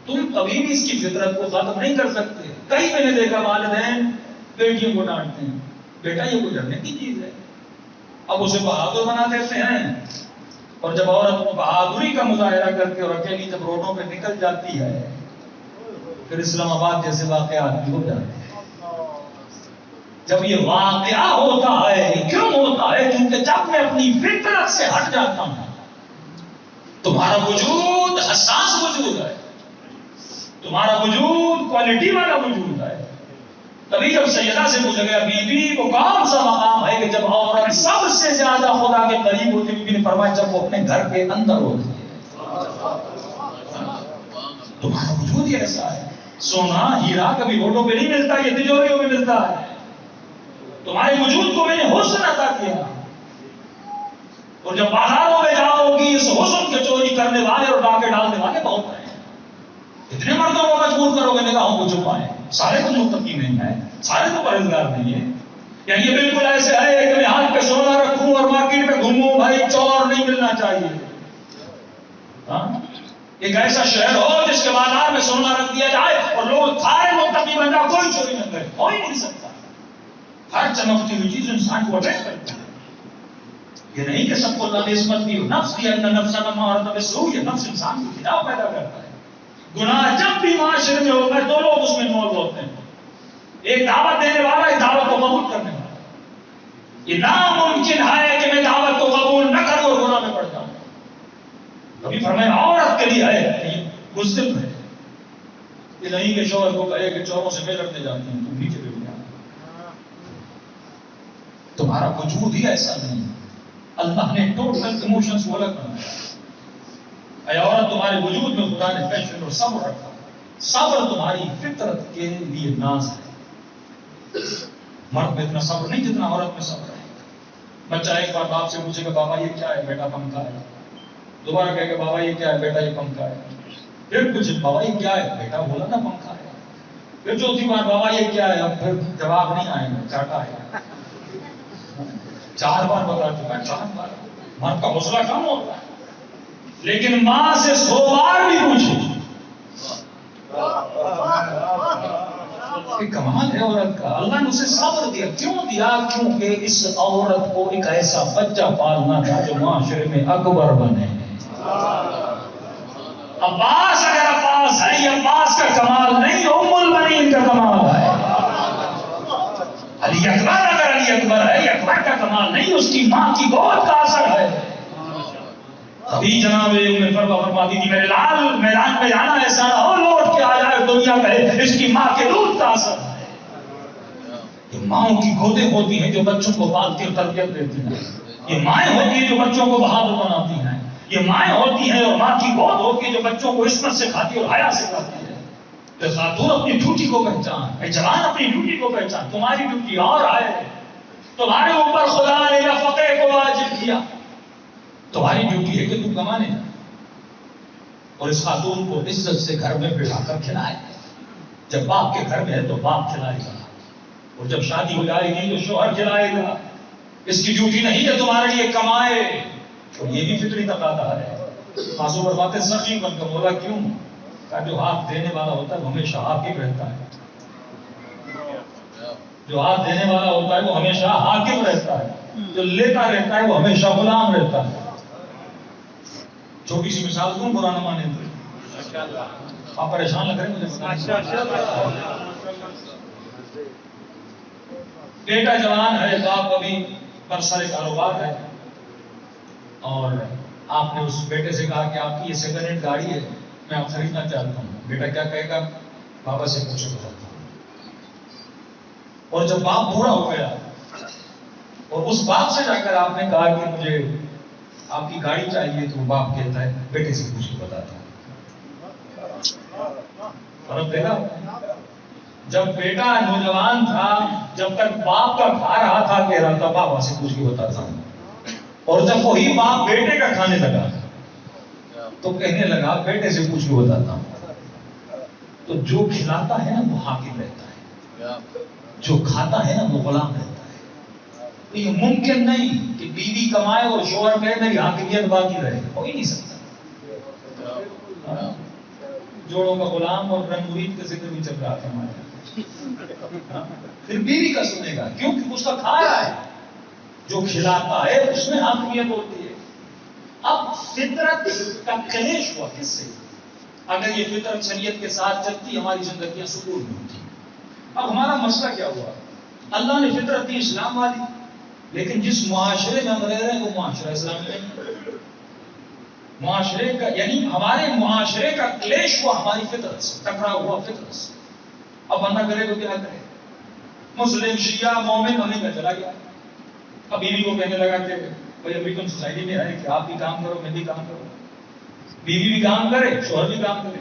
تم کبھی بھی اس کی فطرت کو ختم نہیں کر سکتے. کئی میں نے دیکھا والدین بیٹیوں کو ڈانٹتے ہیں, بیٹا یہ کوئی ڈرنے کی چیز ہے. اب اسے بہادر بنا دیتے ہیں, اور جب عورت بہادری کا مظاہرہ کر کے اور اکیلی جب روڈوں پہ نکل جاتی ہے پھر اسلام آباد جیسے واقعات بھی ہو جاتے ہیں. جب یہ واقعہ ہوتا ہے کیوں ہوتا ہے؟ کیونکہ جب میں اپنی فطرت سے ہٹ جاتا ہوں, تمہارا وجود حساس وجود ہے, تمہارا وجود کوالٹی والا وجود ہے. تبھی جب سیدہ سے پوچھا گیا بیوی کو کون سا مقام ہے کہ جب عورت سب سے زیادہ خدا کے قریب ہوتی, بیوی نے فرمایا جب وہ اپنے گھر کے اندر ہوتی ہے. تمہارا وجود ہی ایسا ہے. سونا ہیرا کبھی روڈوں پہ نہیں ملتا, یہ تجوریوں میں ملتا ہے. تمہارے وجود کو میں نے حسن عطا کیا, اور جب بازاروں میں جاؤ گی اس حسن کے چوری کرنے والے اور ڈاکے ڈالنے والے بہت ہیں. اتنے مردوں کو مجبور کرو گے نگاہوں کو چھپائیں, سارے تو متقی نہیں ہیں, سارے تو پرہیزگار نہیں ہیں. یعنی یہ بالکل ایسے ہے کہ میں ہاتھ پہ سونا رکھوں اور مارکیٹ میں گھوموں, بھائی چور نہیں ملنا چاہیے. ایک ایسا شہر ہو جس کے بازار میں سونا رکھ دیا جائے اور لوگ سارے متقی بن جائے, کوئی چوری نہ کرے, ہو ہی نہیں سکتا. ہر چمکتی ہوئی چیز انسان کو اٹیک کرتی ہے. یہ نہیں کہ سب کو اللہ نے عصمت دی, نفس دی ان نفس لما اراد بالسوء, یہ نفس انسان کو خلاف پیدا کرتا ہے. گناہ جب بھی معاشرے میں ہوتا ہے دو لوگ اس میں انوالو ہوتے ہیں, ایک دعوت دینے والا, ایک دعوت کو قبول کرنے والا. یہ ناممکن ہے کہ میں دعوت کو قبول نہ کروں اور گناہ میں پڑ جاؤں. کبھی فرمایا عورت کے لیے ہے بزدل ہے کہ نہیں کہ شوہر کو کہے کہ چوروں سے میں لڑتے جاتی ہیں تم نیچے بیٹھ جانا. تمہارا وجود ہی ایسا نہیں. اللہ نے ٹوٹل ایموشنز کو الگ بنایا. اے عورت تمہارے وجود میں خدا نے پیشن اور صبر رکھا. صبر تمہاری فطرت کے لیے ناز ہے. مرد میں اتنا صبر نہیں جتنا عورت میں صبر ہے. بچہ ایک بار باپ سے پوچھے گا بابا یہ کیا ہے؟ بیٹا پنکھا ہے. دوبارہ کہے گا بابا یہ کیا ہے؟ بیٹا یہ پنکھا ہے. پھر پوچھے بابا یہ کیا ہے؟ بیٹا بولا نا پنکھا ہے. پھر چوتھی بار بابا یہ کیا ہے؟ اب پھر جواب نہیں آئے گا، چاٹا ہے. 4 بار بتا چکا ہے، 4 بار. مرد کا حوصلہ کم ہوتا ہے. لیکن ماں سے 100 بار بھی پوچھے. کمال ہے عورت کا. اللہ نے اسے صبر دیا. کیوں دیا؟ کیونکہ اس عورت کو ایک ایسا بچہ پالنا تھا جو معاشرے میں اکبر بنے. عباس اگر عباس ہے، یہ عباس کا کمال نہیں، ام البنین کا کمال ہے. علی اکبر اگر علی اکبر ہے، یہ اکبر کا کمال نہیں، اس کی ماں کی گود کا اثر ہے. ابھی جناب فرماتی تھی میرے لال میدان میں جانا ہے، سارا اور لوٹ کے آیا ہے، دنیا کہے اس کی ماں کے دودھ کا اثر ہے. یہ ماؤں کی گودیں ہوتی ہیں جو بچوں کو پالتی اور تربیت دیتی ہیں. یہ مائیں ہوتی ہیں جو بچوں کو بہادر بناتی ہیں. یہ مائیں ہوتی ہیں اور ماں کی گود ہوتی ہے جو بچوں کو عصمت سکھاتی اور حیا سکھاتی ہے. تو خاتون اپنی ڈیوٹی کو پہچان، اے جوان اپنی ڈیوٹی کو پہچان. تمہاری ڈیوٹی اور ہے. تمہارے اوپر خدا نے نفقے کو واجب کیا. تمہاری ڈیوٹی ہے کہ تم کمانے جا اور اس خاتون کو عزت سے گھر میں بٹھا کر کھلائے. جب باپ کے گھر میں ہے تو باپ کھلائے گا، اور جب شادی ہو جائے گی تو شوہر کھلائے گا. اس کی ڈیوٹی نہیں ہے تمہارے لیے کمائے. اور یہ بھی فطری تقاضا ہے. آنسو پر باتیں سخی بن کر بولا کیوں؟ کہ جو ہاتھ دینے والا ہوتا ہے وہ ہمیشہ حاکم رہتا ہے. جو ہاتھ دینے والا ہوتا ہے وہ ہمیشہ حاکم رہتا ہے. جو لیتا رہتا ہے وہ ہمیشہ غلام رہتا ہے. چھوٹی سی مثال دوں، برا نہ مانے تو آپ پریشان لگ رہے ہیں مجھے. بیٹا جوان ہے، باپ ابھی برسر کاروبار ہے، اور آپ نے اس بیٹے سے کہا کہ آپ کی یہ سیکنڈ ہینڈ گاڑی ہے، میں آپ خریدنا چاہتا ہوں. بیٹا کیا کہے گا؟ بابا سے پوچھو بتاتا ہوں. اور جب باپ بوڑھا ہو گیا اور اس باپ سے جا کر آپ نے کہا کہ مجھے آپ کی گاڑی چاہیے، تو باپ کہتا ہے بیٹے سے پوچھ کے بتاتا ہوں. فرق دیکھا؟ جب بیٹا نوجوان تھا، جب تک باپ کا کھا رہا تھا کہہ رہا تھا بابا سے پوچھ کے بتاتا ہوں. اور جب وہی باپ بیٹے کا کھانے لگا تو کہنے لگا بیٹے سے پوچھ کے بتاتا ہوں. تو جو کھلاتا ہے نا وہ حاکم رہتا ہے، جو کھاتا ہے نا وہ غلام رہتا ہے. یہ ممکن نہیں کہ بیوی کمائے اور شوہر کہے میری حاکمیت باقی رہے. ہو ہی نہیں سکتا. جوڑوں کا غلام اور رنگ مرید کا ذکر بھی چل رہا تھا ہمارے. پھر بیوی کا سنے گا کیونکہ اس کا کھا رہا ہے. جو کھلاتا ہے اس میں حاکمیت ہوتی ہے. اب فطرت کا کلیش ہوا کس سے؟ اگر یہ فطرت شریعت کے ساتھ چلتی ہماری زندگیاں سکون میں ہوتی. اب ہمارا مسئلہ کیا ہوا؟ اللہ نے فطرت دی اسلام والی، لیکن جس معاشرے میں ہم رہ رہے ہیں وہ معاشرہ اسلامی نہیں. معاشرے کا یعنی ہمارے معاشرے کا کلیش ہوا ہماری فطرت سے، ٹکرا ہوا فطرت سے. اب بندہ کرے تو کیا کرے؟ مسلم شیعہ مومن ہونے کا چلا گیا. اب بیوی کو کہنے لگا کہ بھائی امریکن سوسائٹی میں ہے کہ آپ بھی کام کرو میں بھی کام کروں. بیوی بھی کام کرے شوہر بھی کام کرے.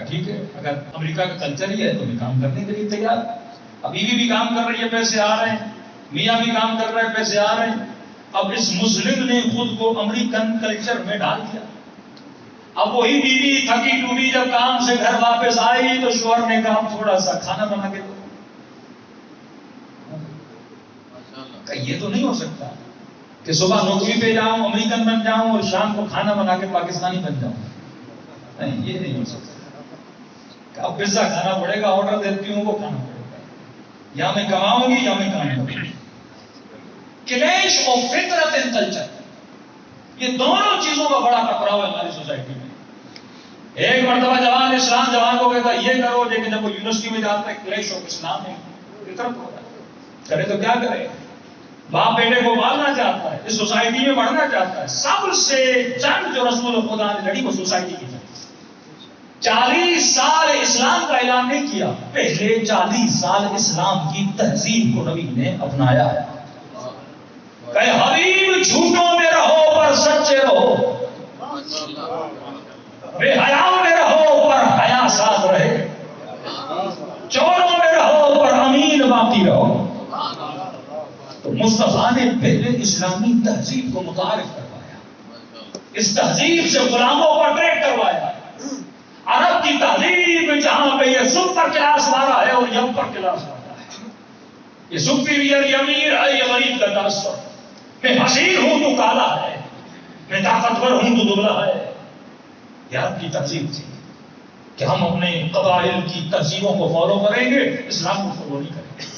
ٹھیک ہے، اگر امریکہ کا کلچر ہی ہے تو میں کام کرنے کے لیے تیار. اب بیوی بھی کام کر رہی ہے پیسے آ رہے ہیں، میاں بھی کام کر رہا ہے پیسے آ رہے ہیں. اب اس مسلم نے خود کو امریکن کلچر میں ڈال دیا. اب وہی بیوی تھکی ٹوٹی جب کام سے گھر واپس آئی تو شوہر نے کہا تھوڑا سا کھانا بنا کے دو. یہ تو نہیں ہو سکتا کہ صبح نوکری پہ جاؤں امریکن بن جاؤں اور شام کو کھانا بنا کے پاکستانی بن جاؤں. نہیں، یہ نہیں ہو سکتا. اب پیزا کھانا پڑے گا، آرڈر دیتی ہوں وہ کھانا پڑے گا. یا میں کماؤں گی یا میں کام کروں گی. کلیش آف فطرت اینڈ کلچر، یہ دونوں چیزوں کا بڑا ٹکراؤ ہے ہماری سوسائٹی میں. ایک مرتبہ جوان اسلام جوان کو کہتا ہے یہ کرو، لیکن جب وہ یونیورسٹی میں جاتا ہے کلیش آف اسلام ہے، فطرت ہوتا ہے. کرے تو کیا کرے؟ باپ بیٹے کو پالنا چاہتا ہے، اس سوسائٹی میں بڑھنا چاہتا ہے. سب سے جنگ جو رسول خدا نے لڑی وہ سوسائٹی کی جنگ. 40 سال اسلام کا اعلان نہیں کیا، پہلے 40 سال اسلام کی تہذیب کو نبی نے اپنایا ہے. کہ حبیب جھوٹوں میں رہو پر سچے رہو، بے حیاؤں میں رہو پر حیا ساتھ رہے، چوروں میں رہو پر امین باقی رہو. تو مصطفیٰ نے پہلے اسلامی تہذیب کو متعارف کروایا، اس تہذیب سے غلاموں کو اٹریکٹ کروایا. عرب کی تہذیب جہاں پہ یہ سپر کلاس والا ہے اور یہ اپر کلاس والا ہے، یہ سپیریئر یہ امیر ہے یہ غریب کا تاثر، میں حسین ہوں تو کالا ہے، میں طاقتور ہوں تو دبلا ہے. یہ عرب کی تہذیب تھی کہ ہم اپنے قبائل کی تہذیبوں کو فالو کریں گے، اسلام کو فالو نہیں کریں گے.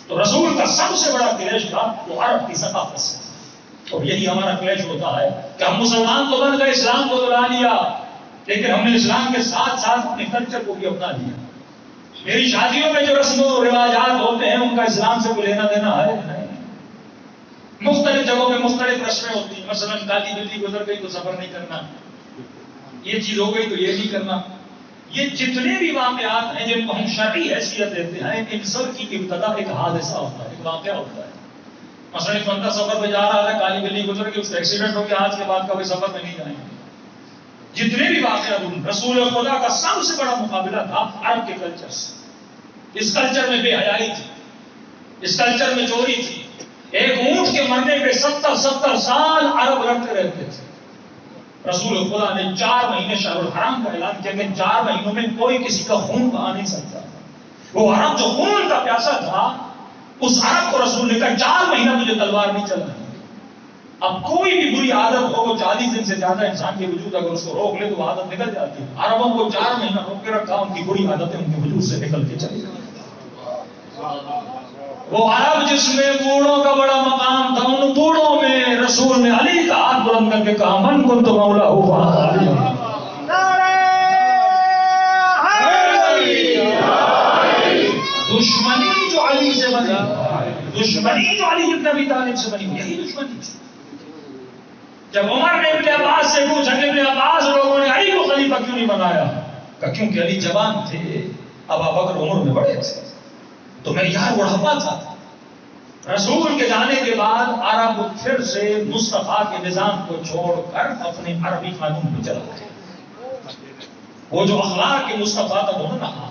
تو رسول کا سب سے بڑا کلیش تھا وہ عرب کی ثقافت سے. اور یہی ہمارا کلیش ہوتا ہے کہ ہم مسلمان تو بن گئے، اسلام کو دلا لیا، لیکن ہم نے اسلام کے ساتھ ساتھ اپنے کلچر کو بھی اپنا لیا. میری شادیوں میں جو رسم و رواجات ہوتے ہیں ان کا اسلام سے کوئی لینا دینا ہے نہیں. مختلف جگہوں میں مختلف رسمیں ہوتی ہیں. مثلا کالی بلی گزر گئی تو سفر نہیں کرنا، یہ چیز ہو گئی تو یہ نہیں کرنا. یہ جتنے بھی واقعات ہیں جن کو ہم شرعی حیثیت دیتے ہیں، ان سب کی ابتدا ایک حادثہ ہوتا ہے، ایک واقعہ ہوتا ہے. مثلا ایک بندہ سفر پہ جا رہا ہے، کالی بلی گزر گئی، اس کا ایکسیڈنٹ ہو گیا، آج کے بعد کبھی سفر میں نہیں جائیں گے. جتنے بھی واقعات رسول خدا کا سب سے بڑا مقابلہ تھا عرب کے کلچر سے. اس کلچر میں بے حیائی تھی، اس کلچر میں چوری تھی. ایک اونٹ کے مرنے پہ 70 سال عرب لڑتے رہتے تھے. رسول خدا نے 4 مہینے شہر الحرام کا اعلان کیا کہ 4 مہینوں میں کوئی کسی کا خون بہا نہیں سکتا. وہ عرب جو خون کا پیاسا تھا، اس عرب کو رسول نے کہا 4 مہینہ تجھے تلوار نہیں چلانی. اب کوئی بھی بری عادت ہو، وہ 40 دن سے زیادہ انسان کے وجود اگر اس کو روک لے تو وہ عادت نکل جاتی ہے. عربوں کو 4 مہینہ روک کے رکھا، ان کی بری عادتیں ان کے وجود سے نکل کے چلی گئی. وہ عرب جس میں بوڑھوں کا بڑا مقام تھا، ان بوڑھوں میں رسول نے علی کا ہاتھ بلند کر کے کہا من کنت مولا ہوا. دشمنی جو علی سے بنی، دشمنی جو علی ابن ابی طالب سے بنی، یہی دشمنی تھی. جب عمر نے ابن عباس سے پوچھا کہ ابن عباس لوگوں نے علی کو خلیفہ کیوں نہیں بنایا، کہا کیونکہ علی جوان تھے، ابو بکر عمر میں بڑے تھے، تو میں یہاں بڑھاپا تھا. رسول کے جانے کے بعد عرب پھر سے مصطفیٰ کے نظام کو چھوڑ کر اپنے عربی قانون پہ چلا گئے. وہ جو اخلاق کے مصطفیٰ تھا وہ نہ رہا.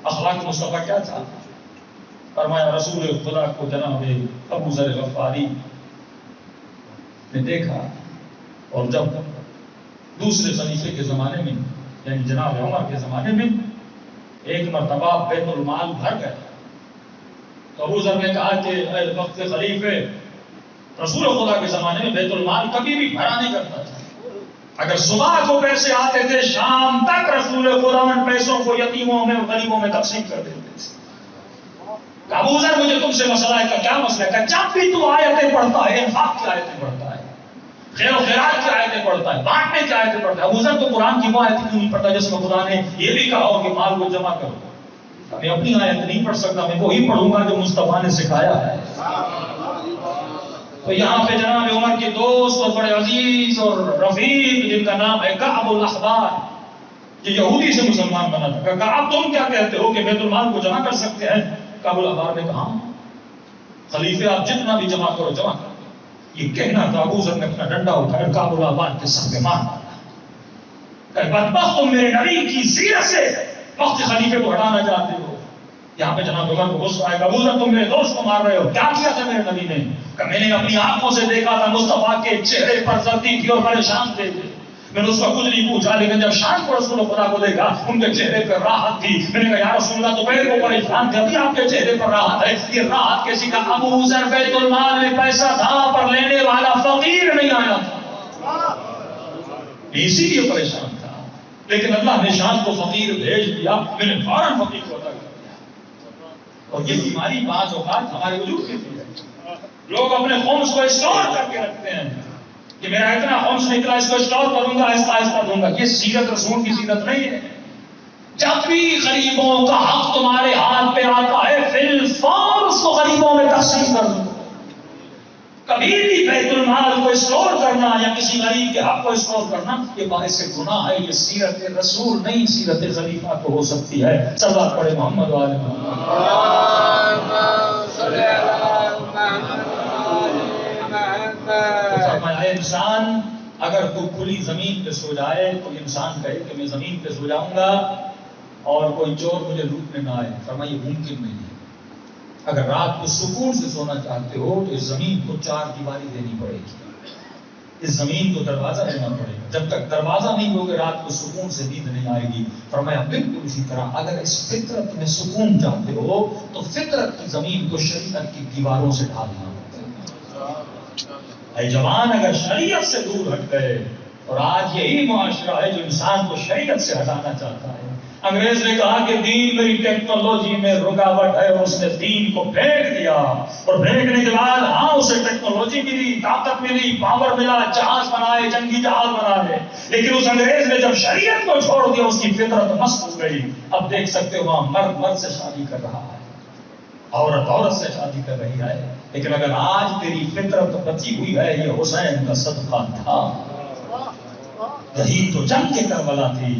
اخلاق مصطفیٰ کیا تھا؟ فرمایا رسول خدا کو جناب ابو ذر غفاری نے دیکھا، اور جب دوسرے خلیفے کے زمانے میں یعنی جناب عمر کے زمانے میں ایک مرتبہ بیت المال بھر گیا، تو ابو ذر نے کہا کہ اے وقت خلیفے، رسول خدا کے زمانے میں بیت المال کبھی بھی بھرا نہیں کرتا تھا. اگر صبح کو پیسے آتے تھے شام تک رسول خدا ان پیسوں کو یتیموں میں غریبوں میں تقسیم کر دیتے تھے. ابو ذر مجھے تم سے مسئلہ ہے. کہ کیا مسئلہ ہے؟ کہ جب بھی تو آیتیں پڑھتا ہے، انفاق کی آیتیں پڑھتا ہے، خیر و خیرات کی آیتیں پڑھتا ہے، بانٹنے کی آیتیں پڑھتا ہے، ابو ذر تو قرآن کی وہ آیتیں کیوں نہیں پڑھتا جس میں خدا نے یہ بھی کہا ہو کہ مال کو جمع کرو؟ میں اپنی آیت نہیں پڑھ سکتا، میں وہی پڑھوں گا جو مصطفیٰ نے سکھایا ہے. تو یہاں پہ جناب عمر کے دوست اور بڑے عزیز اور رفیق جن کا نام ہے کعب الاحبار، یہ یہودی سے مسلمان بنا تھا. کعب تم کیا کہتے ہو کہ بیت المال کو جمع کر سکتے ہیں؟ کعب الاحبار نے کہا خلیفے آپ جتنا بھی جمع کرو جمع کرو. یہ کہنا تھا ابو ذر نے اپنا ڈنڈا اٹھایا کعب الاحبار کے سر پہ مار ڈالا کہ بدبخت تم میرے نبی کی سیرت سے وقت خلیفے کو ہٹانا چاہتے ہو. یہاں پہ جناب عمر کو غصہ آئے گا، ابو ذر تم میرے دوست کو مار رہے ہو. کیا کیا تھا میرے نبی نے؟ کہ میں نے اپنی آنکھوں سے دیکھا تھا مصطفیٰ کے چہرے پر زردی تھی اور پریشان تھے. میں نے اس کا کچھ نہیں پوچھا، لیکن جب شام کو رسول خدا کو دیکھا ان کے چہرے پر راحت تھی. میں نے کہا یا رسول اللہ دوپہر کو پریشان تھے، ابھی آپ کے چہرے پر راحت ہے، یہ راحت کیسی؟ کا ابو ذر بیت المال میں پیسہ تھا پر لینے والا فقیر نہیں آیا تھا، اسی لیے پریشان تھا. لیکن اللہ نے شام کو فقیر بھیج دیا، میں نے فوراً فقیر کو ادا کر دیا. اور یہ بیماری بعض اوقات ہمارے وجود کی ہے. لوگ اپنے خمس کو اسٹور کر کے رکھتے ہیں کہ میرا اتنا خمس نکلا اس کو اسٹور کروں گا، آہستہ آہستہ دوں گا. یہ سیرت رسول کی سیرت نہیں ہے. جب بھی غریبوں کا حق تمہارے ہاتھ پہ آتا ہے فی الفور اس کو غریبوں میں تقسیم کر دو. کبھی بھی بیت المال کو اسٹور کرنا یا کسی غریب کے حق کو اسٹور کرنا یہ باعث گناہ ہے. یہ سیرت رسول نہیں سیرت خلیفہ تو ہو سکتی ہے. صلوات پڑھے محمد والے محمد. انسان اگر تو کھلی زمین پہ سو جائے تو انسان کہے کہ میں زمین پہ سو جاؤں گا اور کوئی چور مجھے لوٹنے نہ آئے. فرمایا یہ ممکن نہیں ہے. اگر رات کو سکون سے سونا چاہتے ہو تو اس زمین کو 4 دیواری دینی پڑے گی. اس زمین کو دروازہ دینا پڑے گا. جب تک دروازہ نہیں ہوگا رات کو سکون سے نیند نہیں آئے گی. فرمایا بالکل اسی طرح اگر اس فطرت میں سکون چاہتے ہو تو فطرت کی زمین کو شریعت کی دیواروں سے ڈھالنا. اے جوان اگر شریعت سے دور ہٹ گئے اور آج یہی معاشرہ ہے جو انسان کو شریعت سے ہٹانا چاہتا ہے. انگریز نے کہا کہ دین میری ٹیکنالوجی میں رکاوٹ ہے اور اس نے دین کو پھینک دیا اور پھینکنے کے بعد ہاں اسے ٹیکنالوجی ملی طاقت ملی پاور ملا جہاز بنائے جنگی جہاز بنائے لیکن اس انگریز نے جب شریعت کو چھوڑ دیا اس کی فطرت مست ہو گئی. اب دیکھ سکتے ہو وہاں مرد مرد سے شادی کر رہا ہے عورت عورت سے شادی کر رہی ہے. لیکن اگر آج تیری فطرت بچی ہوئی ہے یہ حسین کا صدقہ تھا. یہی تو جنگ کے کربلا تھی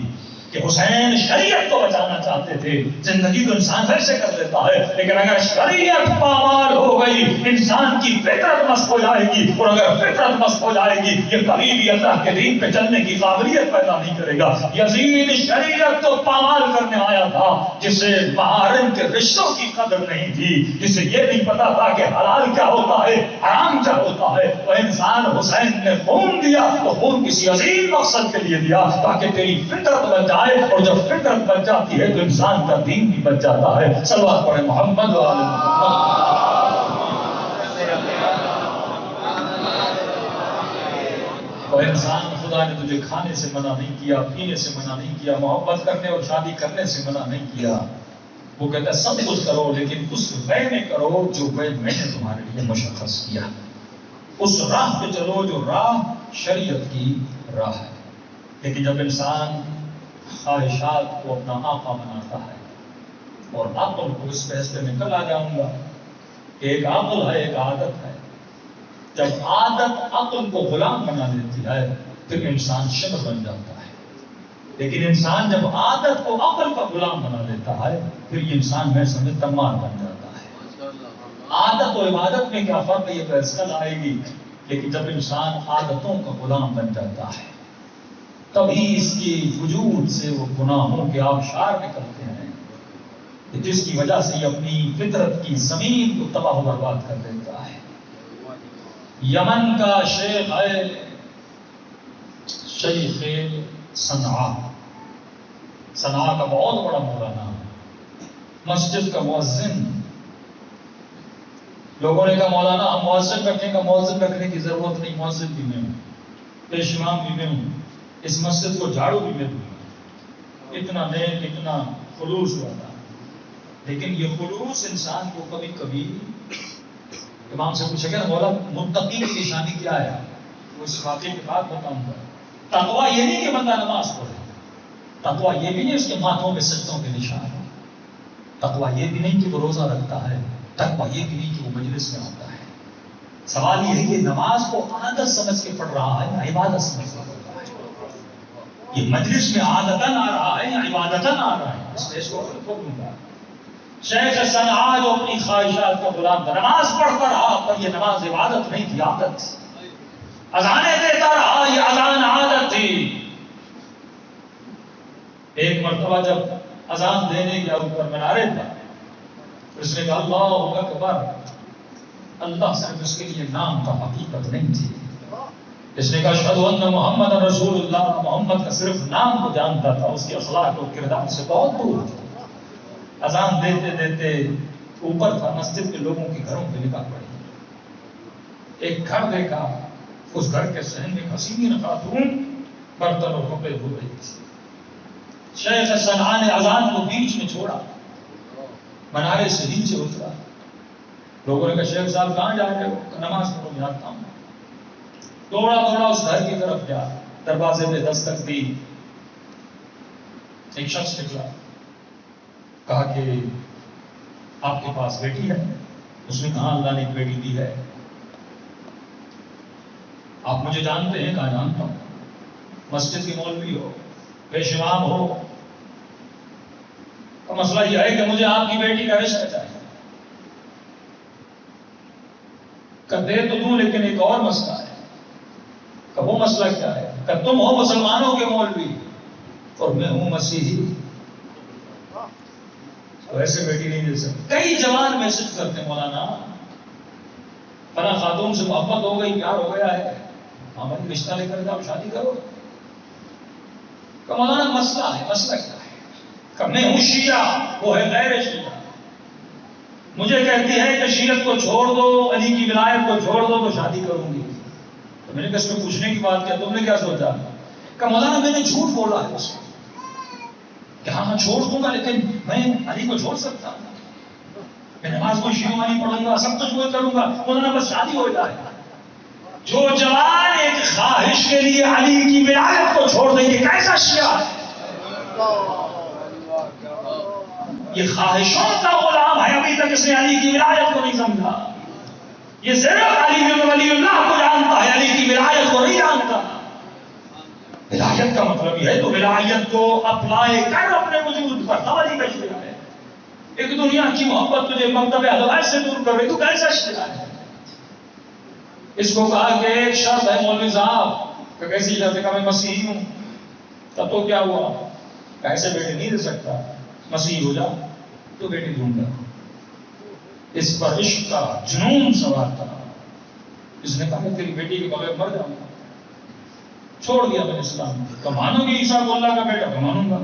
کہ حسین شریعت کو بچانا چاہتے تھے. زندگی تو انسان ویسے کر لیتا ہے لیکن اگر شریعت پامال ہو گئی انسان کی فطرت مست ہو جائے گی اور اگر فطرت مست ہو جائے گی یہ کبھی بھی اللہ کے دین پہ چلنے کی قابلیت پیدا نہیں کرے گا. یزید شریعت کو پامال کرنے آیا تھا جسے محارم کے رشتوں کی قدر نہیں تھی جسے یہ نہیں پتا تھا کہ حلال کیا ہوتا ہے حرام کیا ہوتا ہے. وہ انسان حسین نے خون دیا تو خون کسی عظیم مقصد کے لیے دیا تاکہ تیری فطرت بچ جائے اور جب فطرت بچ جاتی ہے تو انسان کا دین بھی بچ جاتا ہے. صلوات پڑھے محمد وآل محمد. اور انسان خدا نے تجھے کھانے سے منع نہیں کیا پینے سے منع نہیں کیا محبت کرنے اور شادی کرنے سے منع نہیں کیا. وہ کہتا ہے سب کچھ کرو لیکن اس وے میں کرو جو وے میں نے تمہارے لیے مشخص کیا. اس راہ پہ چلو جو راہ شریعت کی راہ ہے. لیکن جب انسان خواہشات کو اپنا آقا بناتا ہے اور عقل کو اس فیصلے میں کل آ جاؤں گا کہ ایک عقل ہے ایک عادت ہے. جب عادت عقل کو غلام بنا دیتی ہے پھر انسان شبر بن جاتا ہے. لیکن انسان جب عادت کو عقل کا غلام بنا دیتا ہے پھر یہ انسان میں سمجھتا مار بن جاتا ہے. عادت و عبادت میں کیا فرق ہے یہ فیصلہ آئے گی. لیکن جب انسان عادتوں کا غلام بن جاتا ہے تبھی اس کی وجود سے وہ گناہوں کے آبشار نکلتے ہیں جس کی وجہ سے یہ اپنی فطرت کی زمین کو تباہ و برباد کر دیتا ہے. یمن کا شیخ ہے شیخ صنعاء. صنعاء کا بہت بڑا مولانا مسجد کا مؤذن. لوگوں نے کہا مولانا ہم مؤذن رکھیں گا. مؤذن رکھنے کی ضرورت نہیں. مؤذن بھی میں ہوں پیش امام بھی میں ہوں اس مسجد کو جھاڑو بھی میں دوں. اتنا نیک اتنا خلوص والا. لیکن یہ خلوص انسان کو کبھی کبھی امام سے پوچھا گیا مولا متقی کی نشانی کیا ہے. وہ اس واقعے کے بعد بتاؤں گا. تقویٰ یہ نہیں کہ بندہ نماز پڑھے. تقویٰ یہ بھی نہیں اس کے ماتھوں میں سجدوں کے نشان ہے. تقویٰ یہ بھی نہیں کہ وہ روزہ رکھتا ہے. تقویٰ یہ بھی نہیں کہ وہ مجلس میں ہوتا ہے. سوال یہ ہے کہ نماز کو عادت سمجھ کے پڑھ رہا ہے یا عبادت سمجھ کے پڑھ رہا ہے. یہ مجلس میں عادتاً آ رہا ہے یا عبادتاً آ رہا ہے. اس میں اس کو دوں گا. شیخ صنعاء جو اپنی خواہشات کا غلام تھا نماز پڑھتا رہا پر یہ نماز عبادت نہیں تھی عادت تھی. اذانیں دیتا رہا یہ اذان عادت تھی. ایک مرتبہ جب اذان دینے کے اوپر منارے تھا اس نے کہا اللہ اکبر. اللہ صرف اس کے لیے نام کا حقیقت نہیں تھی. اس نے کہا اشہد ان محمد رسول اللہ. محمد کا صرف نام کو جانتا تھا اس کے اخلاق و کردار سے بہت دور تھا. اذان دیتے دیتے اوپر تھا مسجد کے لوگوں کے گھروں پہ نکال پڑی. ایک گھر دیکھا اس گھر کے صحن میں حسین خاتون برتن اور کپڑے دھو رہی تھی. شیخ صنعاء نے اذان کو بیچ میں چھوڑا منارے سے نیچے اترا. لوگوں نے کہا شیخ صاحب کہاں جا رہے ہو؟ نماز پڑھو میں آتا ہوں. دوڑا دوڑا اس گھر کی طرف گیا. دروازے پہ دستک دی. ایک شخص نکلا کہا کہ آپ کے پاس بیٹی ہے؟ اس نے کہا اللہ نے ایک بیٹی دی ہے. آپ مجھے جانتے ہیں، کہاں جانتا ہوں، مسجد کے مولوی ہو، پیش امام ہو، تو مسئلہ یہ ہے کہ مجھے آپ کی بیٹی کا رشتہ چاہیے، کہ دے تو دوں لیکن ایک اور مسئلہ ہے، کہ وہ مسئلہ کیا ہے، کہ تم ہو مسلمانوں کے مولوی اور میں ہوں مسیحی، تو ایسے بیٹی نہیں دے سکتے۔ کئی جوان میسج کرتے ہیں مولانا فلاں خاتون سے محبت ہو گئی، پیار ہو گیا ہے، ہاں بھائی رشتہ لے کر کے آپ شادی کرو، کہ مولانا مسئلہ ہے، مسئلہ کیا ہے، کہ میں ہوں شیعہ، وہ ہے غیر شیعہ، مجھے کہتی ہے کہ شیعت کو چھوڑ دو، علی کی ولایت کو چھوڑ دو تو شادی کروں گی، تو میں نے کہا اس میں پوچھنے کی بات کیا، تم نے کیا سوچا، کہ مولانا میں نے جھوٹ بولا ہے اس کو کہ ہاں میں چھوڑ دوں گا لیکن میں علی کو چھوڑ سکتا ہوں، میں نماز کو شیعوں والی پڑھوں گا، سب کچھ وہ کروں گا، مولانا بس شادی ہو جائے۔ جو جوان ایک خواہش کے لیے علی کی ولایت کو چھوڑ دیں گے کیسا شیعہ ہے؟ یہ خواہشوں کا غلام ہے، ابھی تک اس نے علی کی ولایت کو نہیں سمجھا، یہ صرف علی بن ولی اللہ کو جانتا ہے، علی کی ولایت کو نہیں جانتا۔ ولایت کا مطلب یہ ہے تو ولایت کو اپلائی کر اپنے وجود پر، تولی کا شیعہ ہے۔ ایک دنیا کی محبت تجھے مکتب ہدایت سے دور کر رہی، تو کیسا شیعہ ہے؟ اس کو کہا کہ ایک شرط ہے مولوی صاحب، کہ کیسی شرط ہے، کہ میں مسیحی ہوں، تو کیا ہوا، ایسے بیٹے نہیں دے سکتا، مسیحی ہو جا تو بیٹی دوں گا۔ اس پر عشق کا جنون سوار تھا، اس نے کہا کہ تیری بیٹی کے بغیر مر جاؤں گا، چھوڑ دیا میں نے اسلام، کہ مانو گی عیسیٰ کو اللہ کا بیٹا، تو مانوں گا،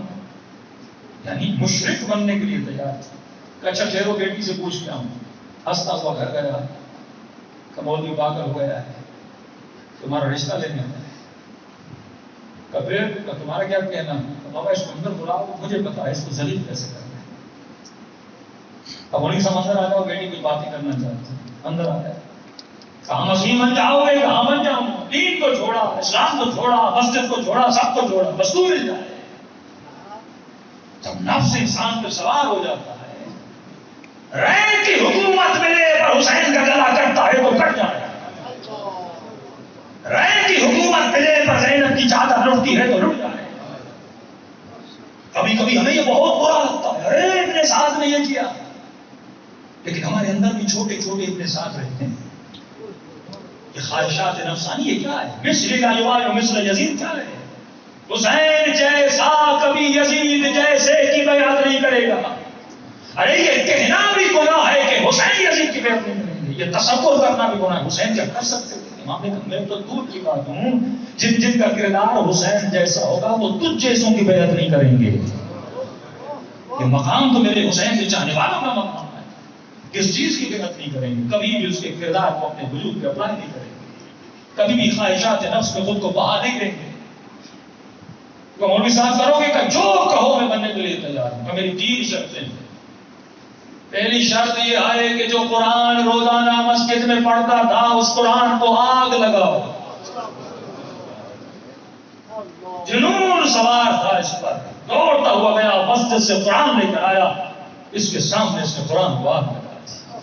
یعنی مشرک بننے کے لیے تیار تھا۔ کہ اچھا ٹھہرو بیٹی سے پوچھ کے آؤں، ہنستا ہوا گھر گیا، کہ مولوی پاگل ہو گیا ہے، تمہارا رشتہ لینے آیا ہے، کہ پھر کہ تمہارا کیا کہنا، کہ بابا اس کو اندر بلاؤ، مجھے بتا اس کو ذلیل کیسے کرنا ہے۔ اب مولوی صاحب اندر آ جاؤ، بیٹی کچھ باتیں کرنا چاہتے ہیں، اندر آ گئے، کہاں مسیح بن جاؤ گے، کہاں بن جاؤں، دین کو چھوڑا، اسلام کو چھوڑا، مسجد کو چھوڑا، سب کو چھوڑا، بس تو مل جائے۔ جب نفس انسان پہ سوار ہو جاتا ہے، رین کی حکومت ملے پر حسین کا گلا کٹتا ہے تو کٹ جائے، رین کی حکومت ملے پر زینب کی چادر لٹتی ہے تو لٹ جائے۔ کبھی کبھی ہمیں یہ بہت برا لگتا ہے، ارے ابن سعد نے یہ کیا، لیکن ہمارے اندر بھی چھوٹے چھوٹے ابن سعد رہتے ہیں۔ یہ خواہشات نفسانی یہ کیا ہے؟ مثل کا یوال مثل یزید کیا ہے؟ حسین جیسا کبھی یزید جیسے کی بیعت نہیں کرے گا۔ ارے یہ کہنا بھی گناہ ہے کہ حسین یزید کی بیعت نہیں کریں گے، یہ تصور کرنا بھی گناہ ہے۔ حسین کیا کر سکتے تھے؟ امام نے کہا میں تو دور کی بات ہوں، جن جن کا کردار حسین جیسا ہوگا وہ تجھ جیسوں کی بیعت نہیں کریں گے۔ یہ مقام تو میرے حسین کے چاہنے والوں کا مقام ہے، کس چیز کی بیعت نہیں کریں گے، کبھی بھی اس کے کردار کو اپنے وجود پہ اپلائی نہیں کریں گے، کبھی بھی خواہشات نفس میں خود کو بہا نہیں دیں گے۔ تو مولوی صاحب کرو گے کہ جو کہو میں بننے کے لیے تیار ہوں، کہ میری 3 شرطیں ہیں۔ پہلی شرط یہ ہے کہ جو قرآن روزانہ مسجد میں پڑھتا تھا اس قرآن کو آگ لگاؤ۔ جنون سوار تھا اس پر، دوڑتا ہوا گیا مسجد سے قرآن لے کر آیا، اس کے سامنے اس نے قرآن کو آگ لگا دی۔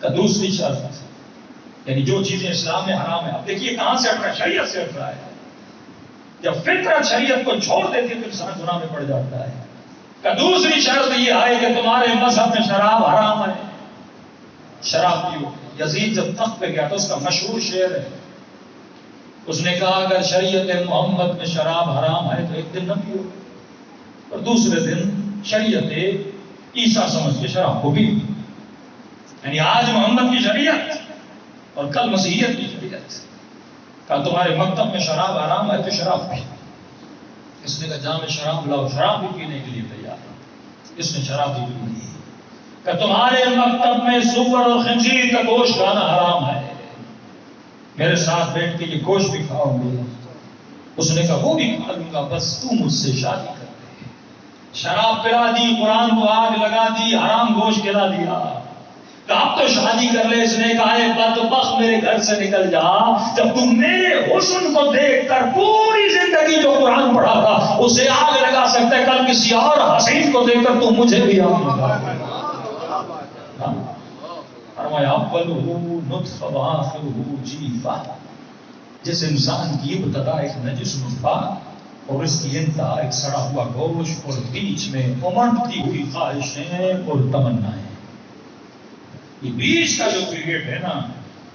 کہ دوسری شرط یعنی جو چیزیں اسلام میں حرام ہیں، اب دیکھیے کہاں سے ہٹ رہا ہے، شریعت سے ہٹ رہا ہے۔ جب فطرت شریعت کو چھوڑ دیتی تو انسان گناہ میں پڑ جاتا ہے۔ کہ دوسری شرط یہ ہے کہ تمہارے مذہب میں شراب حرام ہے، شراب پیو۔ یزید جب تخت پہ گیا تو اس کا مشہور شعر ہے، اس نے کہا اگر شریعت محمد میں شراب حرام ہے تو ایک دن نہ پیو، اور دوسرے دن شریعت عیسیٰ سمجھ کے شراب کو پیو۔ یعنی آج محمد کی شریعت اور کل مسیحیت کی شریعت۔ کہا تمہارے مکتب میں شراب حرام ہے تو شراب پی۔ اس نے کہا جام شراب لاؤ، شراب بھی پینے کے لیے تیار، اس نے شراب بھی پی لی۔ کہ تمہارے مکتب میں سور اور خنزیر کا گوشت کھانا حرام ہے، میرے ساتھ بیٹھ کے یہ گوشت بھی کھاؤ گے؟ اس نے کہا وہ بھی کھا لوں گا، بس تو مجھ سے شادی کر دے۔ شراب پلا دی، قرآن کو آگ لگا دی، حرام گوشت کھلا دیا۔ کہ اب تو شادی کر لے۔ اس نے کہا ہے بدبخت میرے گھر سے نکل جا، جب تم میرے حسن کو دیکھ کر پوری زندگی جو قرآن پڑھا تھا اسے آگ لگا سکتا ہے، کل کسی اور حسین کو دیکھ کر تو مجھے بھی آگ لگا۔ فرمایا اولہ نطفہ وآخرہ جیفہ، جس انسان کی ابتدا ایک نجس نطفہ اور اس کی انتہا ایک سڑا ہوا گوشت اور بیچ میں امنڈتی ہوئی خواہشیں اور تمنائیں. یہ بیچ کا جو پیریڈ ہے نا،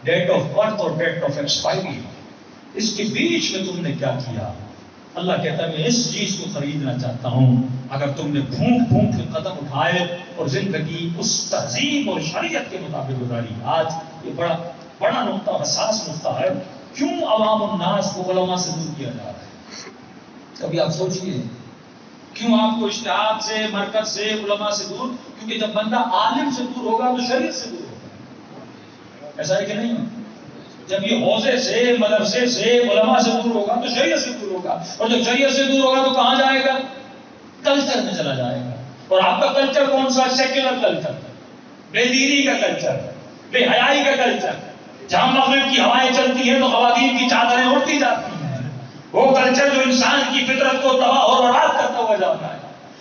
ڈیٹ آف برتھ اور ڈیٹ آف ایکسپائری، اس کے بیچ میں تم نے کیا کیا؟ اللہ کہتا ہے میں اس چیز کو خریدنا چاہتا ہوں. اگر تم نے پھونک پھونک کے قدم اٹھائے اور زندگی اس تہذیب اور شریعت کے مطابق گزاری. آج یہ بڑا نقطہ، حساس نقطہ ہے. کیوں عوام الناس کو علماء سے دور کیا جا رہا ہے؟ کبھی آپ سوچئے کیوں آپ کو اجتہاد سے، مرکز سے، علماء سے دور؟ کیونکہ جب بندہ عالم سے دور ہوگا تو شریعت سے دور ہوگا. ایسا ہے کہ نہیں؟ جب یہ حوزے سے، مدرسے سے، علماء سے دور ہوگا تو شریعت سے دور ہوگا. اور جب شریعت سے دور ہوگا تو کہاں جائے گا؟ کلچر میں چلا جائے گا. اور آپ کا کلچر کون سا؟ سیکولر کلچر، بے دینی کا کلچر، بے حیائی کا کلچر، جہاں مغرب کی ہوائیں چلتی ہیں تو خواتین کی چادریں اڑتی جاتی ہیں. وہ کلچر جو انسان کی فطرت کو تباہ اور برباد کرتا ہوا جاتا ہے.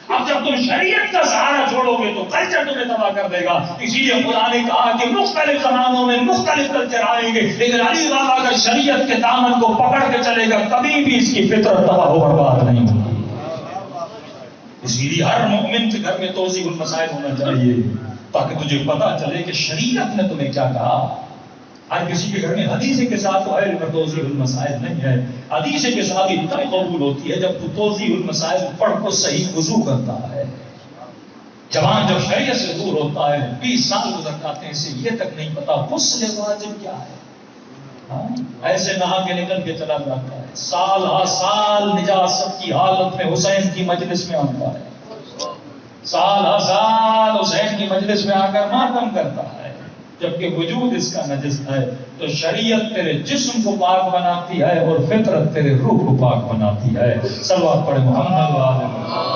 اب جب تم شریعت کا سہارا چھوڑو گے تو کلچر تمہیں تباہ کر دے گا. اسی لیے خدا نے کہا کہ مختلف زمانوں میں مختلف کلچر آئیں گے، لیکن علی بابا اگر شریعت کے دامن کو پکڑ کے چلے گا کبھی بھی اس کی فطرت تباہ و برباد نہیں ہوگی. اسی لیے ہر مومن کے گھر میں توضیح المسائل ہونا چاہیے تاکہ تجھے پتا چلے کہ شریعت نے تمہیں کیا کہا. ہر کسی کے گھر میں حدیث کے ساتھ تو ہے لیکن توضیح المسائل نہیں ہے. حدیث کے ساتھ ہی تب قبول ہوتی ہے جب تو توضیح المسائل پڑھ کو صحیح وضو کرتا ہے. جوان جب شریعت سے دور ہوتا ہے 20 سال گزر جاتے ہیں، اسے یہ تک نہیں پتا غسل واجب کیا ہے. ایسے نہا کے نکل کے چلا جاتا ہے، سال ہا سال نجاست کی حالت میں حسین کی مجلس میں آتا ہے، سال ہا سال حسین کی مجلس میں آ کر ماتم کرتا ہے، جبکہ وجود اس کا نجس ہے. تو شریعت تیرے جسم کو پاک بناتی ہے اور فطرت تیرے روح کو پاک بناتی ہے. صلوات پڑھے محمد و آل محمد.